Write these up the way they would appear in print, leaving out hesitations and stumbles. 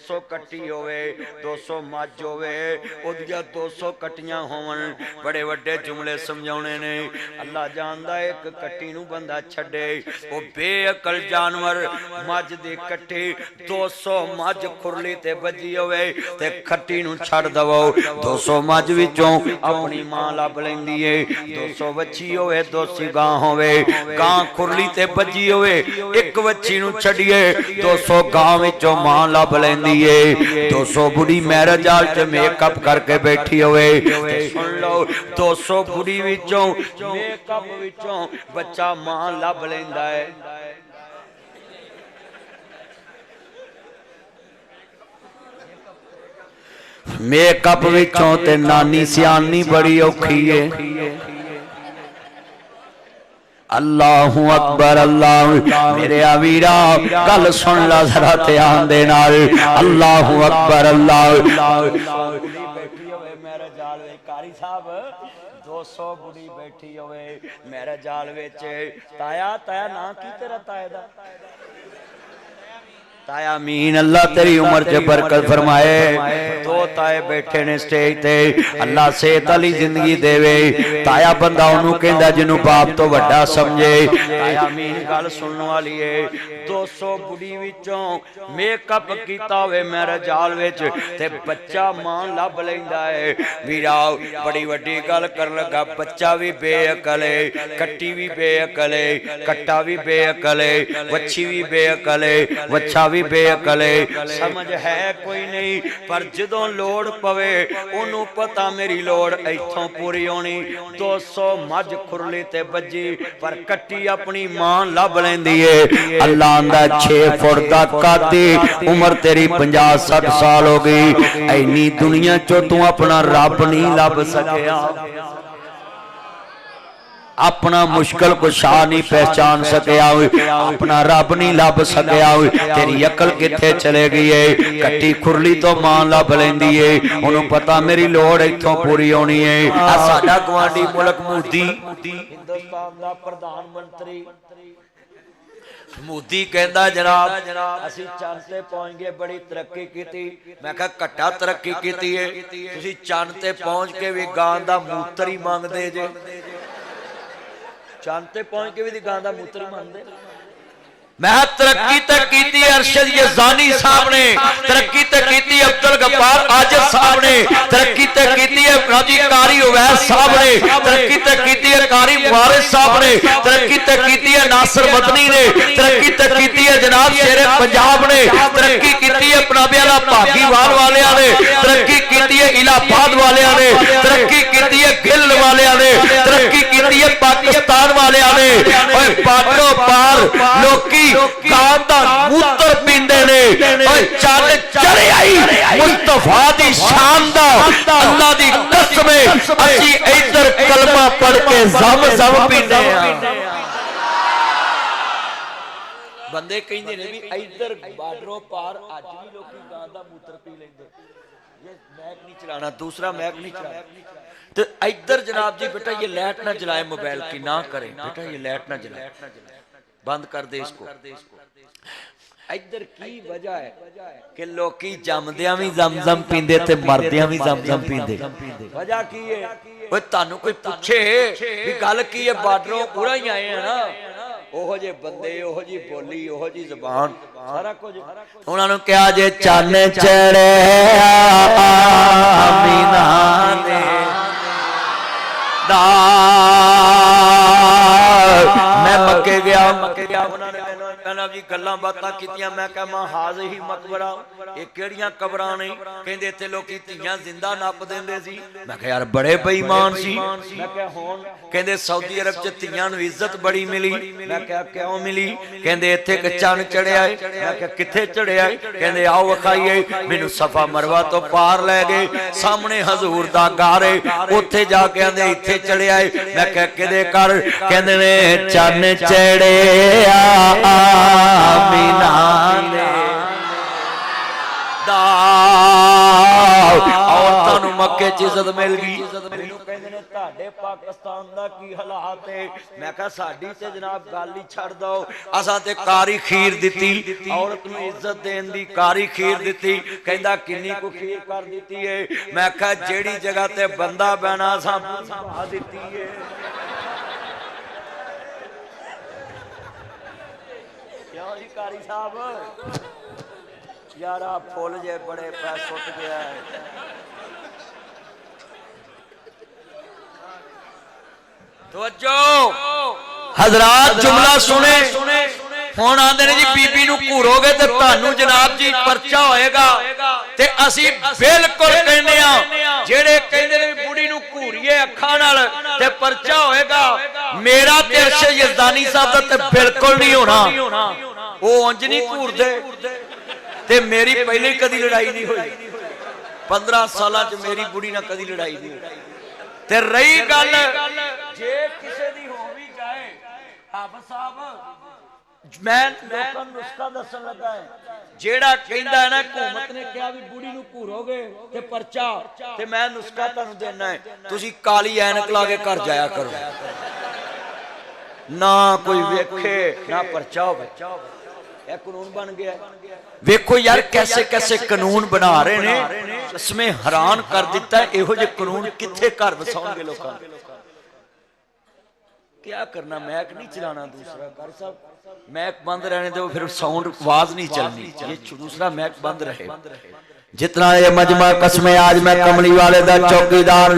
200 कट्टी होवे 200 मझ होवे ओदियां 200 कट्टियां होवन बड़े वड्डे जुमले समझाउणे ने अल्लाह जानदा एक कट्टी नूं बंदा छड्डे ओ बेअकल जानवर मझ दी कट्टी 200 मझ खुरली ते बजी होवे ते खट्टी नूं छड्ड दवो 200 मझ विचों अपनी मां लभ लैंदी है 200 वच्छी होवे 200 गां होवे गां खुरली ते बजी होवे एक वच्छी नूं छड्डिए 200 गां विचों मां लभ लैंदी है 200 बुढ़ी मैरिज हाल च मेकअप करके बैठी होवे सुन लो 200 बुढ़ी विचों मेकअप विचों बच्चा मां लभ लैंदा है मेकअप विचों ते नानी सियानी बड़ी औखी है अल्लाहु अकबर अल्लाह मेरे वीरा गल सुन ला जरा ध्यान दे नाल अल्लाहु अकबर अल्लाह बैठी होवे मेरे जाल वे कारी साहब 200 बुढ़ी बैठी होवे मेरे जाल विच ताया ताया ना की तेरा ताया दा ताया मीन अल्लाह तेरी उम्र च बरकत फरमाए दो ताए बैठे ने स्टेज ते अल्लाह सेहत वाली जिंदगी देवे ताया बंदा ओनू कहंदा जिन्नू बाप तो वड्डा समझे ताया मीन गल सुनने वाली है 200 बुढ़ी विचों मेकअप कीता होवे मेरे जाल विच ते बच्चा मां लभ लैंदा है वीरा बड़ी वड्डी गल कर लगा बच्चा भी बेअकल है कट्टी भी बेअकल है कट्टा भी बेअकल है वच्छी भी बेअकल है वच्छा भी बेअकल है समझ है कोई नहीं पर जदों लोड़ पवे ओनू पता मेरी लोड़ इथों पूरी होनी 200 मझ खुरली ते बजी पर कट्टी अपनी मां लभ लैंदी है अल्लाह आंदा 6 फुट दा कद उम्र तेरी 50-60 साल हो गई ऐनी दुनिया चो तू अपना रब नहीं लभ सकिया अपना मुश्किल कुशा नहीं पहचान सकिया अपना रब नहीं लभ सकिया तेरी अकल किथे चले गई है कट्टी खुरली तो मां लभ लैंदी है ओनू पता मेरी लोड़ इथों पूरी होनी है साडा गवांडी मुल्क मोदी हिंदुस्तान दा प्रधानमंत्री मोदी कहंदा जनाब असीं चंद ते पहुंच गए बड़ी तरक्की कीती मैं कहा घट्टा तरक्की कीती है तुसीं चंद ते पहुंच के भी गां दा मूत्र ही मंगदे जे चंद ते पहुंच के भी गां दा मूत्र मंगदे मैं तरक्की तक कीती अरशद यज़ानी साहब ने तरक्की तक कीती अब्दुल गफ्फार आजिज साहब ने तरक्की तक कीती है काजी कारी उवैस साहब ने तरक्की तक कीती है कारी मुबारक साहब ने तरक्की तक कीती है नासिर मदनी ने तरक्की तक कीती है जनाब शेरे पंजाब ने तरक्की कीती है पनाबियाला भागीवाल वालियां ने तरक्की कीती है इलाहाबाद वालियां ने तरक्की कीती है गिल वालियां ने तरक्की कीती है पाकिस्तान वालियां ने ओए पाटो पार लोकी गांदा मूत्र पींदे ने ओए चल चढ़ आई मुस्तफा दी शान दा अल्लाह दी कसम असी इधर कलमा पढ़ के जम जम पींदे हां बंदे कहंदे ने भी इधर बार्डरों पार अज भी लोकी गांदा मूत्र पी लेंदे ये मैक नहीं चलाना दूसरा मैक नहीं चलाना तो इधर जनाब जी बेटा ये लाइट ना जलाए मोबाइल की ना करें बेटा ये लाइट ना जलाए बंद कर दे इसको इधर की वजह है कि लोकी जमदियां भी जमजम पींदे ते मरदियां भी जमजम पींदे वजह की है ओए तानू कोई पूछे भी गल की है बार्डरों पूरा ही आए हैं ना ओहो जे बंदे ओहो जी बोली ओहो जी ज़बान सारा कुछ उन्हां नूं क्या जे चन्न चढ़े आमीना दे दा मैं मक्के गया उन्होंने कहना जी गल्लां बातां कीतियां मैं कहा मां हाज ही मकबरा ये केड़ियां कबरां ने कहंदे इत्थे लोकी धीयां जिंदा नप देंदे सी मैं कहा यार बड़े बेईमान सी मैं कहा हुण कहंदे सऊदी अरब च धीयां नूं इज्जत बड़ी मिली मैं कहा क्यों मिली कहंदे इत्थे इक चन्न चढ़िया है मैं कहा किथे चढ़िया है कहंदे आओ विखाईए मैनूं सफा मरवा तो पार लै गए सामने हजूर दा घर है उत्थे जाके आंदे इत्थे चढ़िया है मैं कहा किदे कर कहंदे ने चन्न चढ़े आमीना ने दा औरतां नूं मक्के च इज्जत मिल गई। मैनूं कहंदे ने तुहाडे पाकिस्तान दा की हालात है। मैं कहा साडी ते जनाब गल ही छड़ दो, असां ते कारी खीर दित्ती, औरत नूं इज्जत देण दी कारी खीर दित्ती। कहंदा किन्नी को खीर कर दित्ती है। मैं कहा जेड़ी जगह ते बंदा बहना असां बहा दित्ती है। क्यों जी कारी साहब यार आप फुल जे बड़े पैस उठ गया है। तवज्जो हजरात जुमला सुने हुण आंदे ने जी बीबी नूं घूरोगे ते तुहानूं जनाब जी परचा होएगा ते असीं बिल्कुल कहने आ जेड़े कहंदे ने बुढ़ी नूं घूरीए अखां नाल ते परचा होएगा। मेरा ते अरशद यज़दानी साहब दा ते बिल्कुल नहीं होना। वो उंज नहीं घूरदे ते मेरी पहले ही कदी लड़ाई नहीं हुई। 15 सालां च मेरी बुढ़ी नाल कदी लड़ाई नहीं हुई। ते रही गल जे किसे दी हो भी जाए हाफिज़ साहब मैं लोकां नूं नुस्खा दसन लगा है जेड़ा कहंदा है ना हुकूमत ने कहा भी बुढ़ी नूं घूरोगे ते परचा ते मैं नुस्खा तुहानूं देना है तुसीं काली ऐनक ला के घर जाया करो ना कोई वेखे ना परचा होवे। यह कानून बन गया। वेखो यार कैसे कैसे कानून बना रहे ने इसमें हैरान कर दिता है। इहो जे कानून किथे घर वसाउणगे लोकां क्या करना। मैक नहीं चलाना दूसरा कर साहब मैक बंद रहने दो फिर साउंड आवाज नहीं चलनी। ये दूसरा मैक बंद रहे। जितना ये मजमा कसमें आज मैं कमली वाले दा चौकीदार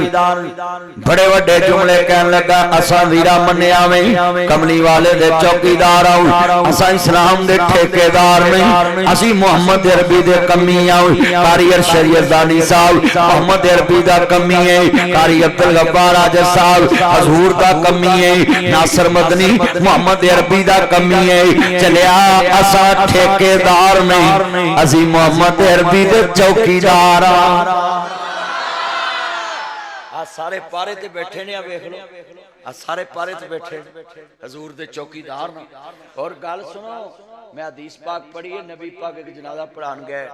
बड़े बड़े जुमले कहन लगा असा वीरा मन्निया में कमली वाले दे चौकीदार आऊं असा इस्लाम दे ठेकेदार नहीं असी मोहम्मद अरबी दे कमी आऊं कारी अरशद यज़दानी साहब मोहम्मद अरबी दा कमी है कारी अब्दुल गफ्फार आजद साहब हजूर दा कमी है नासिर मदनी मोहम्मद अरबी दा कमी है चलिया असा ठेकेदार नहीं असी मोहम्मद अरबी दे चौकीदार आ सारे पारे ते बैठे ने वेख लो आ सारे पारे ते बैठे हजूर दे चौकीदार ना। और गल सुनो मैं हदीस पाक पढ़ी है नबी पाक एक जनाजा पढ़ान गए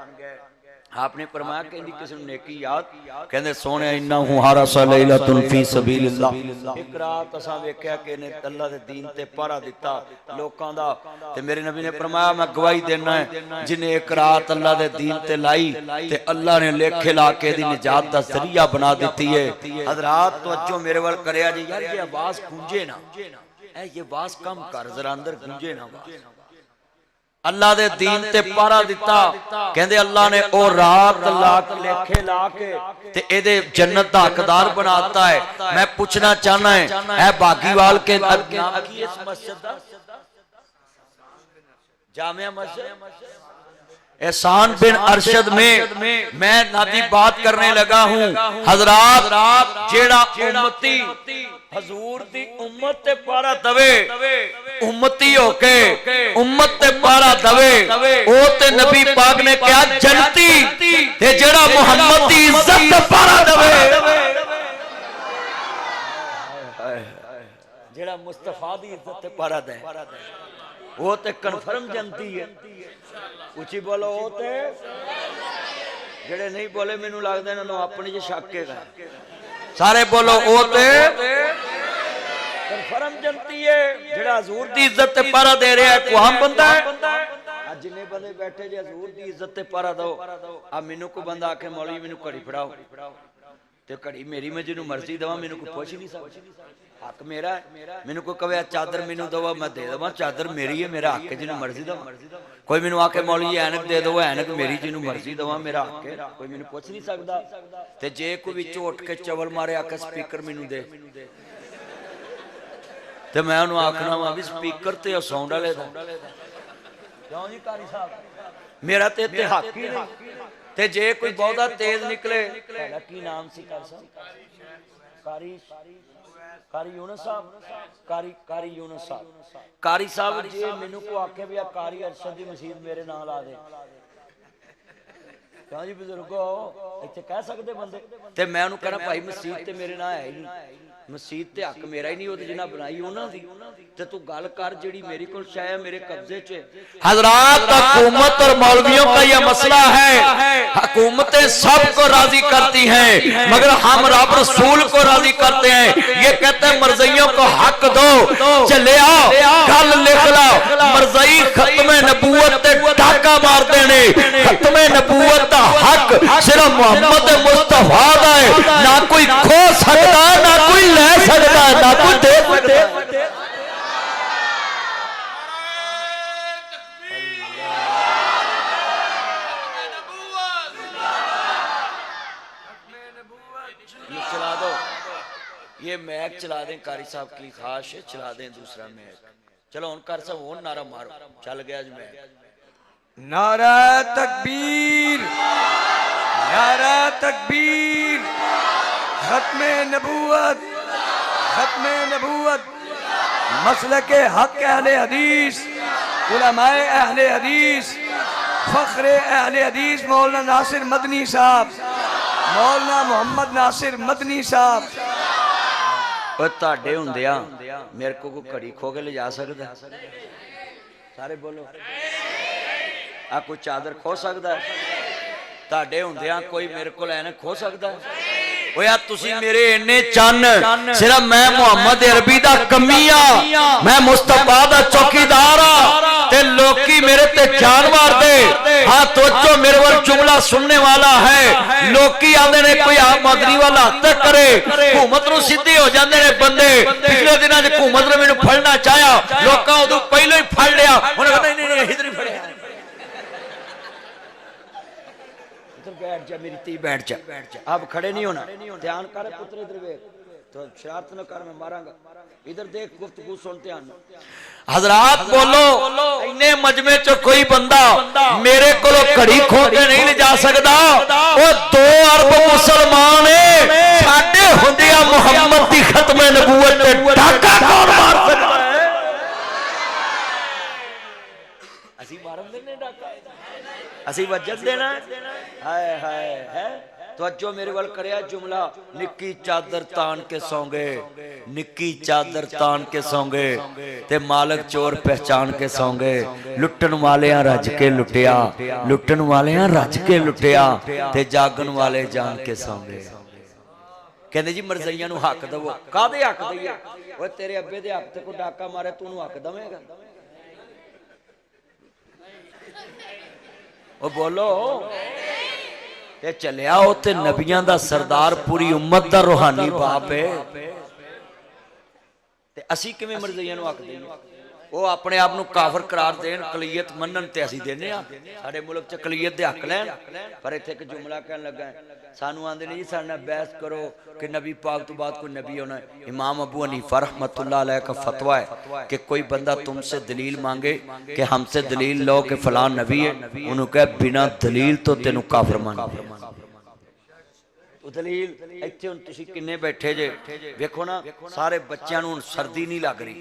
आपने फरमाया कहंदी किसी नूं नेकी याद कहंदे सोने इन्नहु हारसा लैलतुन फी सबीलिल्लाह एक रात असां वेख्या कि ने अल्लाह दे दीन ते पहरा दिता लोकां दा ते मेरे नबी ने फरमाया मैं गवाही देना है जिन्हें एक रात अल्लाह दे दीन ते लाई ते अल्लाह ने लेखे ला के दी निजात दा जरिया बना दिती है। हजरात तवज्जो मेरे वाल करया जी यार ये आवाज गूंजे ना ए ये आवाज कम कर जरा अंदर गूंजे ना आवाज। अल्लाह दे दीन ते पहरा दिता कहंदे अल्लाह ने ओ रात लाख लेखे ला के ते एदे जन्नत दा हकदार बनाता है। मैं पूछना चाहना है ए बागीवाल के नाम की इस मस्जिद दा जामिया मस्जिद एहसान बिन अरशद में मैं नादी बात करने लगा हूं। हजरात जेड़ा उम्मती हजूर दी उम्मत ते पारा दवे उम्मती होके उम्मत ते पारा दवे ओ ते नबी पाक ने कहा जन्नती ते जेड़ा मोहम्मद दी इज्जत ते पारा दवे जेड़ा मुस्तफा दी इज्जत ते पारा दे वो ते कन्फर्म जन्नती है। उची बोलो ओ ते जेड़े नहीं बोले मेनू लगदा इन्हां नूं अपनी च शक है। सारे बोलो ओ ते कन्फर्म जनती है जेड़ा हजूर दी इज्जत ते पहरा दे रहा है को आम बंदा है। आज जिन्ने बंदे बैठे जे हजूर दी इज्जत ते पहरा दो आ मेनू को बंदा आके मौलवी मेनू घड़ी फड़ाओ ते घड़ी मेरी मैं जिन्नू मर्जी दवा मेनू कोई पुछ नहीं सकदा हक मेरा है। मेनू कोई कहे चादर मेनू दवा मैं दे देवां चादर मेरी है मेरा हक है जिन्नू मर्जी दवा। कोई मेनू आके मौलवी ऐनक दे दो ऐनक मेरी जिन्नू मर्जी दवा मेरा हक है कोई मेनू पुछ नहीं सकदा। ते जे कोई विचों उठ के चवल मारे आके स्पीकर मेनू दे ते मैं उन्होंने आखना वा भी स्पीकर ते साउंड वाले दा क्यों जी कारी साहब मेरा ते हक ही नहीं। ते जे कोई बहुता तेज निकले की नाम सी कारी साहब कारी यूनुस साहब कारी यूनुस साहब कारी साहब जे मेनू को आखे भी कारी अरशद दी मसीत मेरे नाल आ दे क्यों जी बुजुर्गो इत्थे कह सकदे बंदे ते मैं उन्होंने कहना भाई मसीत ते मेरे नाल है ही नहीं मसीत ते हक मेरा ही नहीं वो जिन्ना बनाई उन्हां दी ते तू गल कर जेड़ी मेरी कोल शय है मेरे कब्जे च। हजरात हुकूमत और मौलवियों का यह मसला है हुकूमतें सबको राजी करती हैं, मगर हम रब रसूल को राजी करते हैं। ये कहते हैं मर्जियों को हक दो, चले आओ गल लिख लो, मर्जी खत्म नबूवत डाका मार देने। खत्म नबूवत का हक सिर्फ मोहम्मद मुस्तफा दा है, ना कोई खो सकता, ना कोई ले सकता, ना कोई दे सकता। चला दो, ये मैक चला दें, कारी साहब की खास है, चला दें दूसरा मैक। चलो उन कार साहब वो नारा मारो, चल गया आज मैक। नारा तकबीर, नारा तकबीर, खत्मे नबूवत, खत्मे नबूवत, मसलके हक अहले हदीस, उलमाए अहले हदीस, फख्रे अहले हदीस मौलाना नासिर मदनी साहब, मौलाना मोहम्मद नासिर मदनी साहब। ਤੁਹਾਡੇ ਹੁੰਦਿਆਂ ਮੇਰੇ ਕੋ ਕੋਈ ਘੜੀ ਖੋ ਕੇ ਲਿਜਾ ਸਕਦਾ? ਸਾਰੇ ਬੋਲੋ। ਆ ਕੋਈ ਚਾਦਰ ਖੋ ਸਕਦਾ? ਤੁਹਾਡੇ ਹੁੰਦਿਆਂ ਕੋਈ ਮੇਰੇ ਕੋਲ ਐ ਨਾ ਖੋ ਸਕਦਾ? ਓ ਯਾਰ ਤੁਸੀਂ ਮੇਰੇ ਇੰਨੇ ਚੰਨ, ਸਿਰਫ ਮੈਂ ਮੁਹੰਮਦ ਅਰਬੀ ਦਾ ਕਮੀ ਆ, ਮੈਂ ਮੁਸਤਫਾ ਦਾ ਚੌਕੀਦਾਰ ਆ, ਤੇ ਲੋਕੀ मेरे ते जान मार दे। हाँ तो मेरे वाल जुमला सुनने वाला है, लोकी आंदे ने कोई आप मदनी वाला हत्या करे, हुकूमत नूं सीधे हो जांदे ने बंदे। पिछले दिनों च हुकूमत ने मैनूं फड़ना चाहया, लोकां उदों पहलों ही फड़ लिया, हुण कहंदे नहीं इधर ही फड़िया। इधर बैठ जा मेरी धी, बैठ जा, अब खड़े नहीं होना, ध्यान कर पुत्र, इधर देख, तो शरारत न कर, मैं मारांगा। इधर देख, गुफ्तगू सुन, ध्यान। हजरात बोलो, इन्ने मजमे च कोई बंदा मेरे को घड़ी खो के नहीं ले जा सकता। वो 2 अरब मुसलमान साडे हुंदिया मुहम्मद दी खत्मे नबूवत ते डाका कौन मार सकता है? असी मारन देने डाका, असी वजन देना? हाय हाय है तो मेरे वाल करया जुमला, निक्की चादर तान के सौंगे, निक्की चादर तान के सौंगे, ते मालक चोर पहचान के सौंगे। लुटन वाले रज के लुटिया, लुटन वाले रज के लुटिया, ते जागन वाले जान के सौंगे। कहते जी मरज़इयां नूं हक दवो। कादे हक दईए? ओए तेरे अब्बे दे हक ते कोई डाका मारे, तू नूं हक दवेगा? ओ बोलो। ते चलिया उत्ते नबियां दा सरदार, पूरी उम्मत दा रूहानी बाप है, ते असी किवें मर्ज़ियां नूं हक देईए? वो अपने आप नूं काफर करार देन, कलीयत मनन, ते असी देने आ। साडे मुल्क च कलीयत दे हक लैन, पर इत्थे एक जुमला कहन लगा सानू आंदे ने जी साडे नाल बहस करो कि नबी पाक तो बाद कोई नबी होना है। इमाम अबू हनीफा रहमतुल्लाह अलैह का फतवा है कि कोई बंदा तुमसे दलील मांगे कि हमसे दलील लो कि फलां नबी है, उन्होंने कहा बिना दलील तो तेनू काफिर मान। दलील इत्थे हुण तुसीं किन्ने बैठे जे, वेखो ना सारे बच्चों नूं सर्दी नहीं लग रही,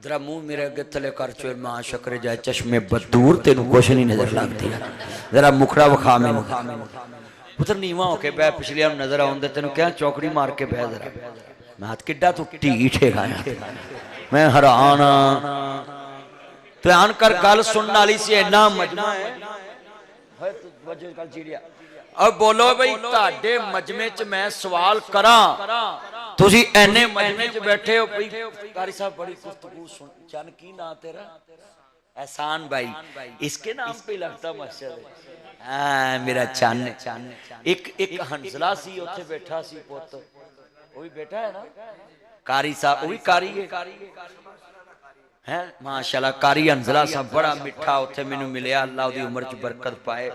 जरा मुंह मेरे अगे थले कर चोर मां शकरे जाए चश्मे बदूर, तेनू कुछ नहीं नजर लगती, जरा मुखड़ा विखा मैनू। पुत्र नीवा होके बह, पिछले नजर आउंदे, तेनू क्या चौकड़ी मार के बह जरा। मैं हाथ किड्डा तू ढीठ है, मैं हैरान ध्यान कर, गल सुनने वाली सी, इन्ना मजमा है। अब बोलो भाई, ताडे मजमे च मैं सवाल करा, तुसी एने मजमे च बैठे हो, कारी साहब बड़ी गुफ्तगू सुन। चन की ना तेरा? एहसान भाई, इसके नाम पे लगता मस्जिद है। हाँ मेरा चन। एक हंसला सी उत्थे बैठा सी, पुत वो भी बैठा है ना, कारी साहब, वो भी कारी है माशाल्लाह, कारी हंसला साहब बड़ा मिठा उत्थे मैनू मिलिया, अल्लाह उहदी उम्र च बरकत पाए।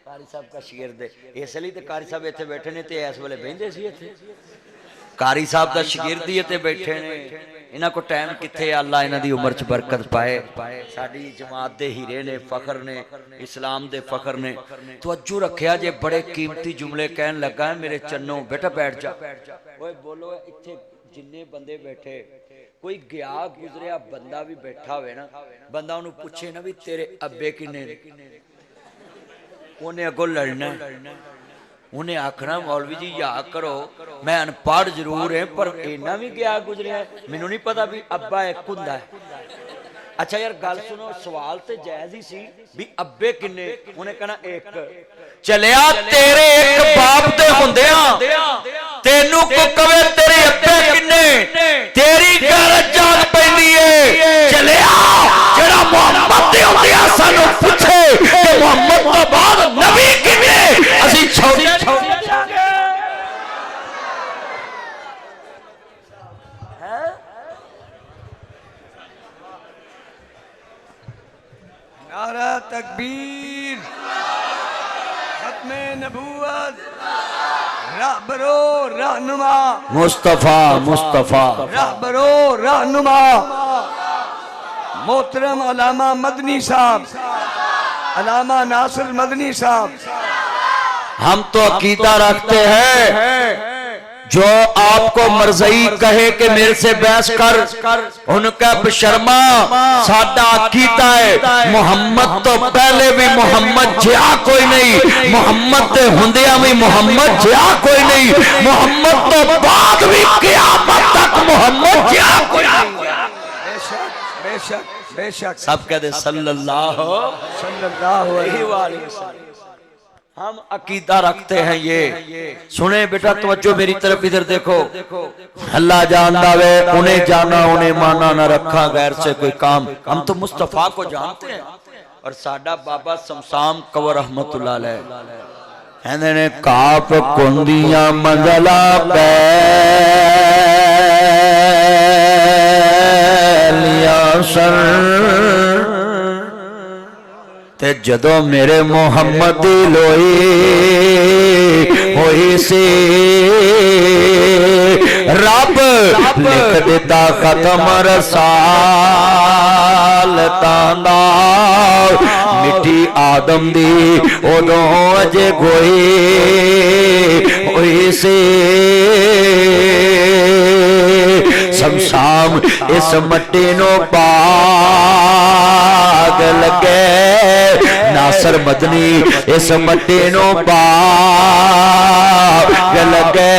कारी साहब का शेर दे, इसलिए तो कारी साहब इत्थे बैठे ने, ते इस वेले बहिंदे सी इत्थे। कारी साहब का शागिर्दी इत्थे बैठे ने, इन्हां को टाइम कित्थे, अल्लाह इन्हां दी उम्र च बरकत पाए। साडी जमात दे हीरे ने, फखर ने, इस्लाम दे फखर ने। तवज्जो रखिया जे, बड़े कीमती जुमले कहन लगा है मेरे चन्नो, बेटा बैठ जा। ओए बोलो, इत्थे जिन्ने बंदे बैठे, कोई गया गुजरिया बंदा भी बैठा होवे ना, बंदा उन्होंने पूछे ना भी तेरे अब्बे किन्ने, उन्हें अगों लड़ना, उन्हें आखना मौलवी जी याद करो मैं अनपढ़ जरूर है, पर इन्ना भी गया गुजरिया, मैनू नहीं पता भी अब्बा एक हुंदा है। अच्छा यार गल सुनो, सवाल ते जायज ही सी भी अब्बे किन्ने, उन्हें कहना एक। चलिया तेरे एक बाप दे हुंदियां तेनू को कवे तेरे अब्बे किन्ने, तेरी गैरत जाग पैंदी है। चलिया जेड़ा मोहम्मद दे हुंदियां सानू पूछे कि मोहम्मद तो बाद नबी किन्ने, असीं छोटे नारा तकबीर, खत्मे नबूवत, रहबरो रहनुमा, मुस्तफा मुस्तफा रहबरो रहनुमा मोहतरम अलामा मदनी साहब, अलामा नासिर मदनी साहब। हम तो अकीदा रखते हैं जो आपको मर्ज़ई कहे कि मेरे से बहस कर, उनका बशर्मा साडा अकीदा है मोहम्मद तो पहले भी मोहम्मद जिया कोई नहीं, मोहम्मद ते हुंदिया भी मोहम्मद जिया कोई नहीं, मोहम्मद तो बाद भी क़यामत तक मोहम्मद जिया कोई नहीं। बेशक बेशक बेशक सब कहते सल्लल्लाहु अलैहि वसल्लम। हम अकीदा रखते हैं ये। सुने बेटा तवज्जो मेरी तरफ, इधर देखो। अल्लाह जानता वे, उन्हें जाना उन्हें माना, ना रखा गैर से कोई काम। हम तो मुस्तफा को जानते हैं। और साडा बाबा शमशाम कवर रहमतुल्लाह अलैह कहंदे ने काप कुंदियां मंजला पैलिया सर ते जदों मेरे मोहम्मद दी लोई होई सी, रब लिख दिता खत्म रसालतां दा, मिट्टी आदम दी उदों अजे गोई होई सी। शमशाम इस मट्टी नो पाग लगे, नासर मदनी इस मट्टी नो पाग लगे,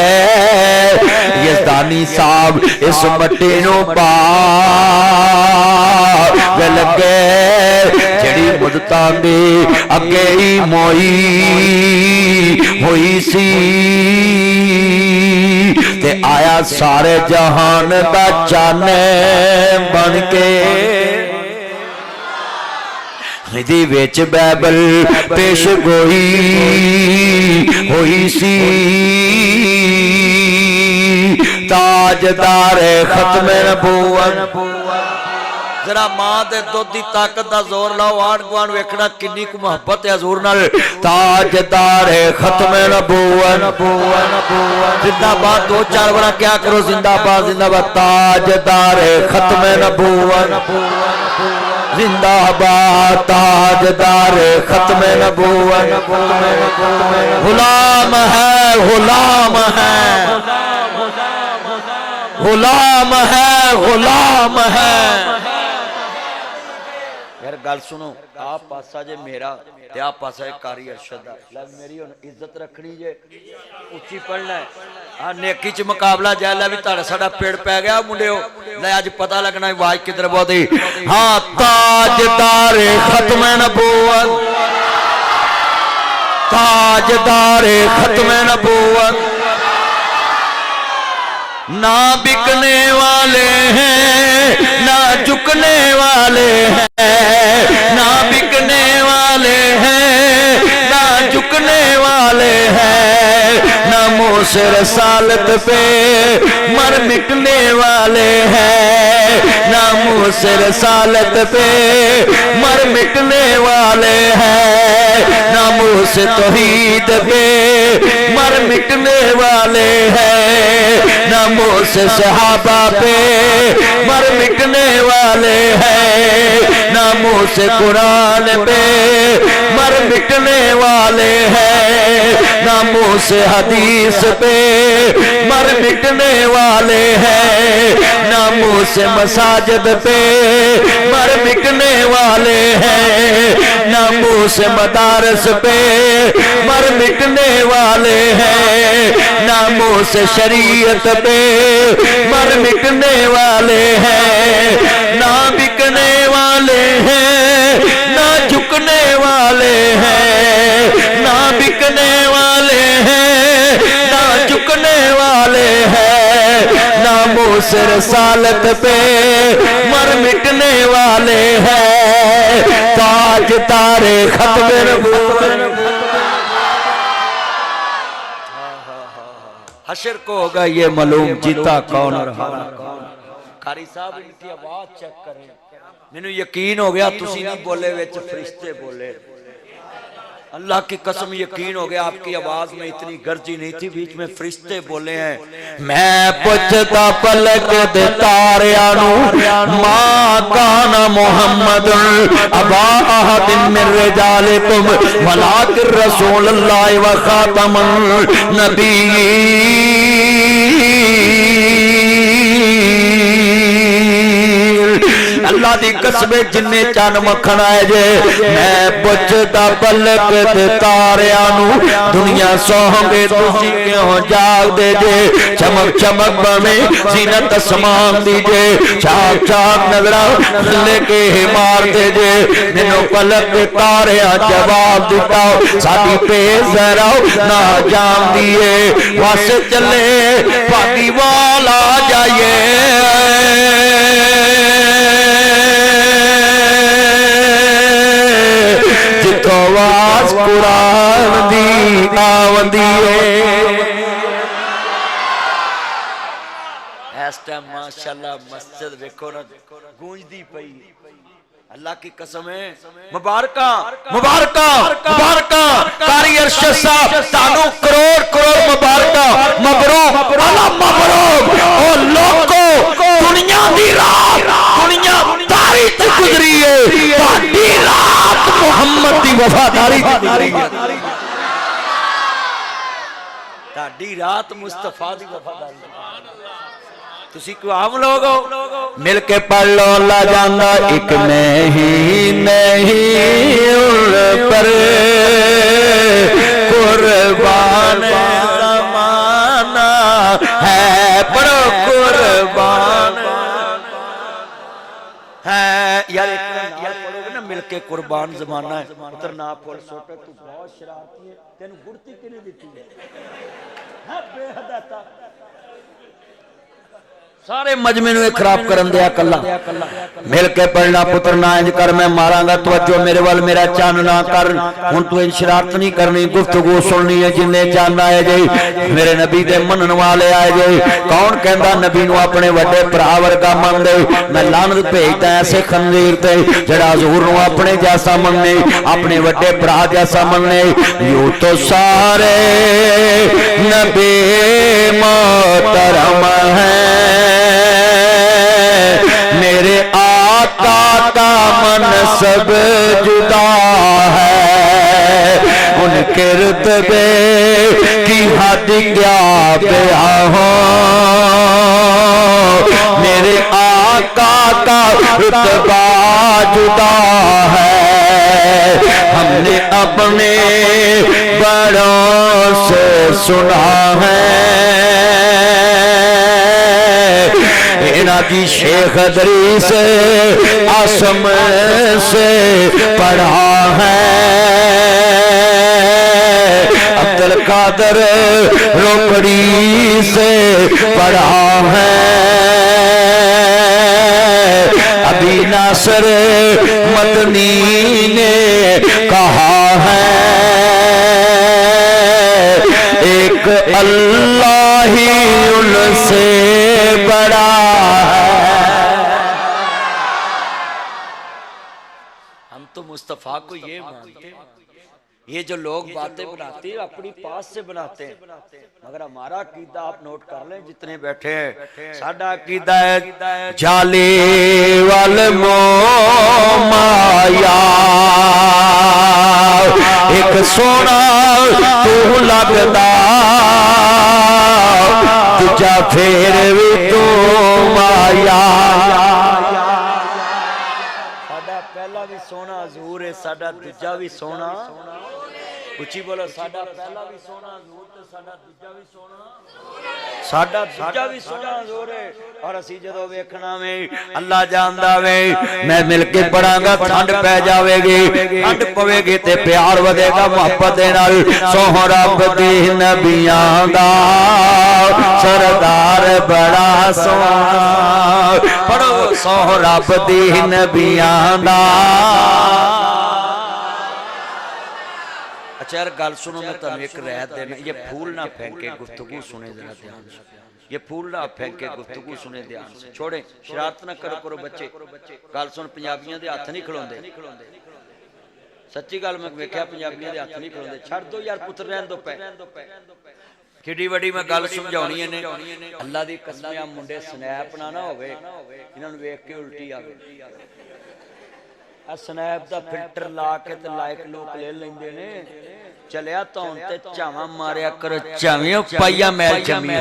यज़दानी साहब इस मट्टी नो पाग लगे, जड़ी मुदतां दी अगे ही मोई होई सी ते आया सारे जहान दा चाने बन के। इदी विच बाइबल पेश गोई होई सी, ताजदार खत्मे नबूवत। जरा मां दे दुध दी ताकत दा जोर लाओ, आड़ गुआड़ वेखना किन्नी कु मोहब्बत है हजूर नाल। ताजदार खत्मे नबूवत, जिंदाबाद दो चार बार क्या करो, जिंदाबाद जिंदाबाद। ताजदार खत्मे नबूवत जिंदाबाद, ताजदार खत्मे नबूवत। गुलाम है गुलाम है गुलाम है गुलाम है। यार गल सुनो, आप पासा जे मेरा ते आप पासा है कारी अरशद दा। मेरी हुन इज्जत रखनी जे, उच्ची पढ़ना है। आ नेकी च मुकाबला जैला भी ताड़ा साडा पेड़ पै गया मुंडियो। ले अज पता लगना आवाज किधर बोदी। हाँ ताजदार खत्मे नबूवत, ताजदार खत्मे नबूवत। ना बिकने वाले हैं ना झुकने वाले हैं, ना बिकने वाले हैं ना झुकने वाले हैं, ना मुँह से रसालत पे मर मिटने वाले हैं, ना मुँह से रसालत पे मर मिटने वाले हैं, ना मुँह से तौहीद पे मर मिटने वाले हैं, ना मुँह से सहाबा पे मर मिटने वाले हैं, ना मुँह से कुरान पे मर मिटने वाले हैं, ना मुँह से हदीस पे मर मिटने वाले हैं, ना मुँह से मसाजिद पे मर मिटने वाले हैं, ना मुँह से मदारस पे मर मिटने वाले हैं, ना मुँह से शरीयत पे मर मिटने वाले हैं, ना बिकने वाले उस रसालत पे मर मिटने वाले हैं। ताज तारे खत्म हशर को होगा ये मालूम जीता कौन और हारा कौन। कारी साहब इनकी आवाज चेक करें। मैनू यकीन हो गया तुसी नहीं बोले विच फरिश्ते बोले। अल्लाह की कसम यकीन हो गया आपकी आवाज में इतनी गर्जी नहीं थी, बीच में फरिश्ते बोले हैं। मैं पुछता पलक दे तारियां नू मां काना मुहम्मद अबा अहदिन मिन रिजालिकुम वलाकिन रसूलुल्लाह व खातमुन नबीय्यीन। अल्लाह दी कसमे जिन्ने चन मखन आए जे मैं पुछदा पलक ते तारियां नू दुनिया सोहोगे तुसी क्यों जागदे जे। चमक चमक बने जीनत आसमान दी जे चाक चाक नजरा लेके मारदे जे। मैनू पलक ते तारियां जवाब दिता साडी पेश जरा ना जान दिए वस चले पानी वाला जाइए। आवाज कुरान दी आवंदी है। इस टाइम माशाल्लाह मस्जिद देखो ना गूंजदी पई। अल्लाह की कसम है मुबारका मुबारका मुबारका कारी अरशद साहब तानू करोड़ करोड़ मुबारका मबरूक अला मबरूक। ओ लोगो दुनिया दी रात दुनिया तारी ते गुजरी है ताडी रात मुहम्मद दी वफादारी ते गुजरी है। ताडी रात मुस्तफा दी वफादारी। तुसी को आम लोग मिल के पढ़ लो ला जाना एक नहीं नहीं उन पर कुर्बान ज़माना है। पढ़ो कुर्बान है यार पढ़ोगे ना मिल के कुर्बान ज़माना है। उधर ना फुल सोटे तू बहुत शरारती है तेन गुड़ती किने दी है बेहद सारे मजमे नूं खराब करन दिया कला मिल के पढ़ना पुत्र ना इंज कर मैं मारांगा तवज्जो मेरे वाल मेरा चन ना कर। हुण तू इंज शरारत नहीं करनी गुफ्तगू सुननी है जिन्ने चन आए जी मेरे नबी दे मनन वाले आए जी। कौन कहंदा नबी नूं अपने वड्डे भरा वर्गा मनदे। मैं लानत भेजदा ऐसे खंजीर ते जेड़ा हजूर नूं अपने जैसा मनने अपने वड्डे भरा जैसा मनने। यूं तो सारे नबी मोहतरम हैं मेरे आका का मनसब जुदा है। उनके रुतबे की हद क्या बया हो मेरे आका का रुतबा जुदा है। हमने अपने बड़ों से सुना है की शेख दरीस आसम से पढ़ा है। अब्दुल कादर रोकड़ी से पढ़ा है। अभी नासर मदनी ने कहा है एक अल्लाह ही उनसे बड़ा मुस्तफा को ये मानते ये जो लोग बातें बनाते हैं अपनी पास से बनाते हैं मगर हमारा अकीदा आप नोट कर लें जितने बैठे हैं साडा अकीदा है जाले वाल मो माया एक सोना तू लगदा दूजा फेर भी तू माया। पहला भी सोना हजूर है साडा दूजा भी सोना ਉੱਚੀ ਬੋਲੋ ਸਾਡਾ ਪਹਿਲਾ ਵੀ ਸੋਹਣਾ ਹਜ਼ੂਰ ਤੇ ਸਾਡਾ ਦੂਜਾ ਵੀ ਸੋਹਣਾ ਸਾਡਾ ਦੂਜਾ ਵੀ ਸੋਹਣਾ ਹਜ਼ੂਰ ਹੈ ਔਰ ਅਸੀਂ ਜਦੋਂ ਵੇਖਣਾ ਵੇ ਅੱਲਾ ਜਾਣਦਾ ਵੇ मैं मिल के पढ़ांगा ठंड पै जाएगी ठंड पवेगी ते प्यार वधेगा मुहब्बत दे नाल सोह रब दी नबियां दा सरदार बड़ा सोहना पढ़ो सोह रब दी नबियां दा अच्छा यार गल सुनो मैं तुहानू एक रायत देना ये फूल ना फेंके गुफ्तगू सुने जरा ध्यान से ये फूल ना फेंके गुफ्तगू सुने ध्यान से छोड़े शरारत ना करो बच्चे गल सुन पंजाबियों दे हथ नहीं खिलाउंदे सच्ची गल मैं वेख्या पंजाबियों दे हथ नहीं खिलाउंदे छड़ दो यार पुत्र रहन दो पै किड्डी वड्डी मैं गल समझाउणी ने अल्लाह दी कसम आ मुंडे स्नैप ना होवे इन्हां नूं वेख के उल्टी आवे स्नैप का फिल्टर ला के ते लाइक लोग ले लेंदे ने चलिया धौन ते झावा मारिया करो झावियों पाइया मैल जमी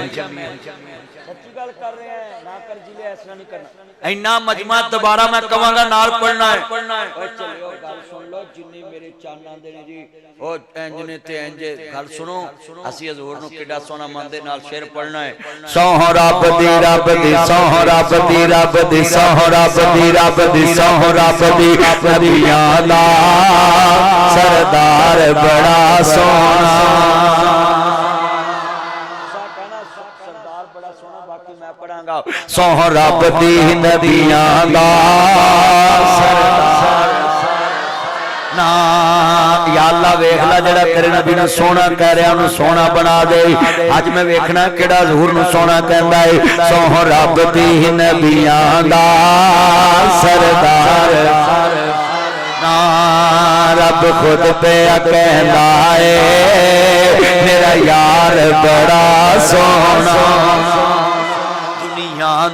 सच्ची गल कर रहे हैं ना कर जिले ऐसा नहीं करना इन्ना मजमा दोबारा मैं कहांगा नाल पढ़ना है ओए चलियो गल सुन लो जिन्नी मेरे चान आंदे ने जी ओ इंज ने ते इंज गल सुनो असि हजूर नु किड्डा सोना मन दे नाल शेर पढ़ना है सोह रब दी सोह रब दी सोह रब दी सोह रब दी नबियां दा सरदार बड़ा सोना सोह रब दी नबियां दा ना या अल्लाह वेख ला जेड़ा तेरे नबी नूं सोहना कह रहा उन्हें सोहना बना दे अज मैं वेखना केड़ा हजूर नूं सोहना कहंदा है सोह रब दी नबियां दा सरदार ना रब खुद पे कहंदा है मेरा यार बड़ा सोहना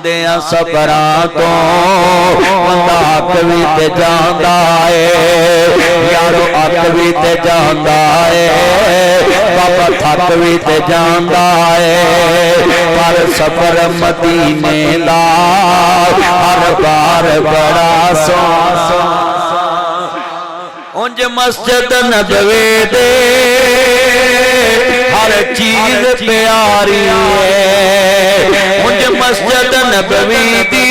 दे सबरां तो बंदा अक भी ते जांदा है यारो अक भी ते जांदा है बाबा थक भी ते जांदा है पर सफर मदीने दा हर बार बड़ा सोहना उंज मस्जिद नबवी दे हर चीज प्यारी है उंज मस्जिद नबवी दी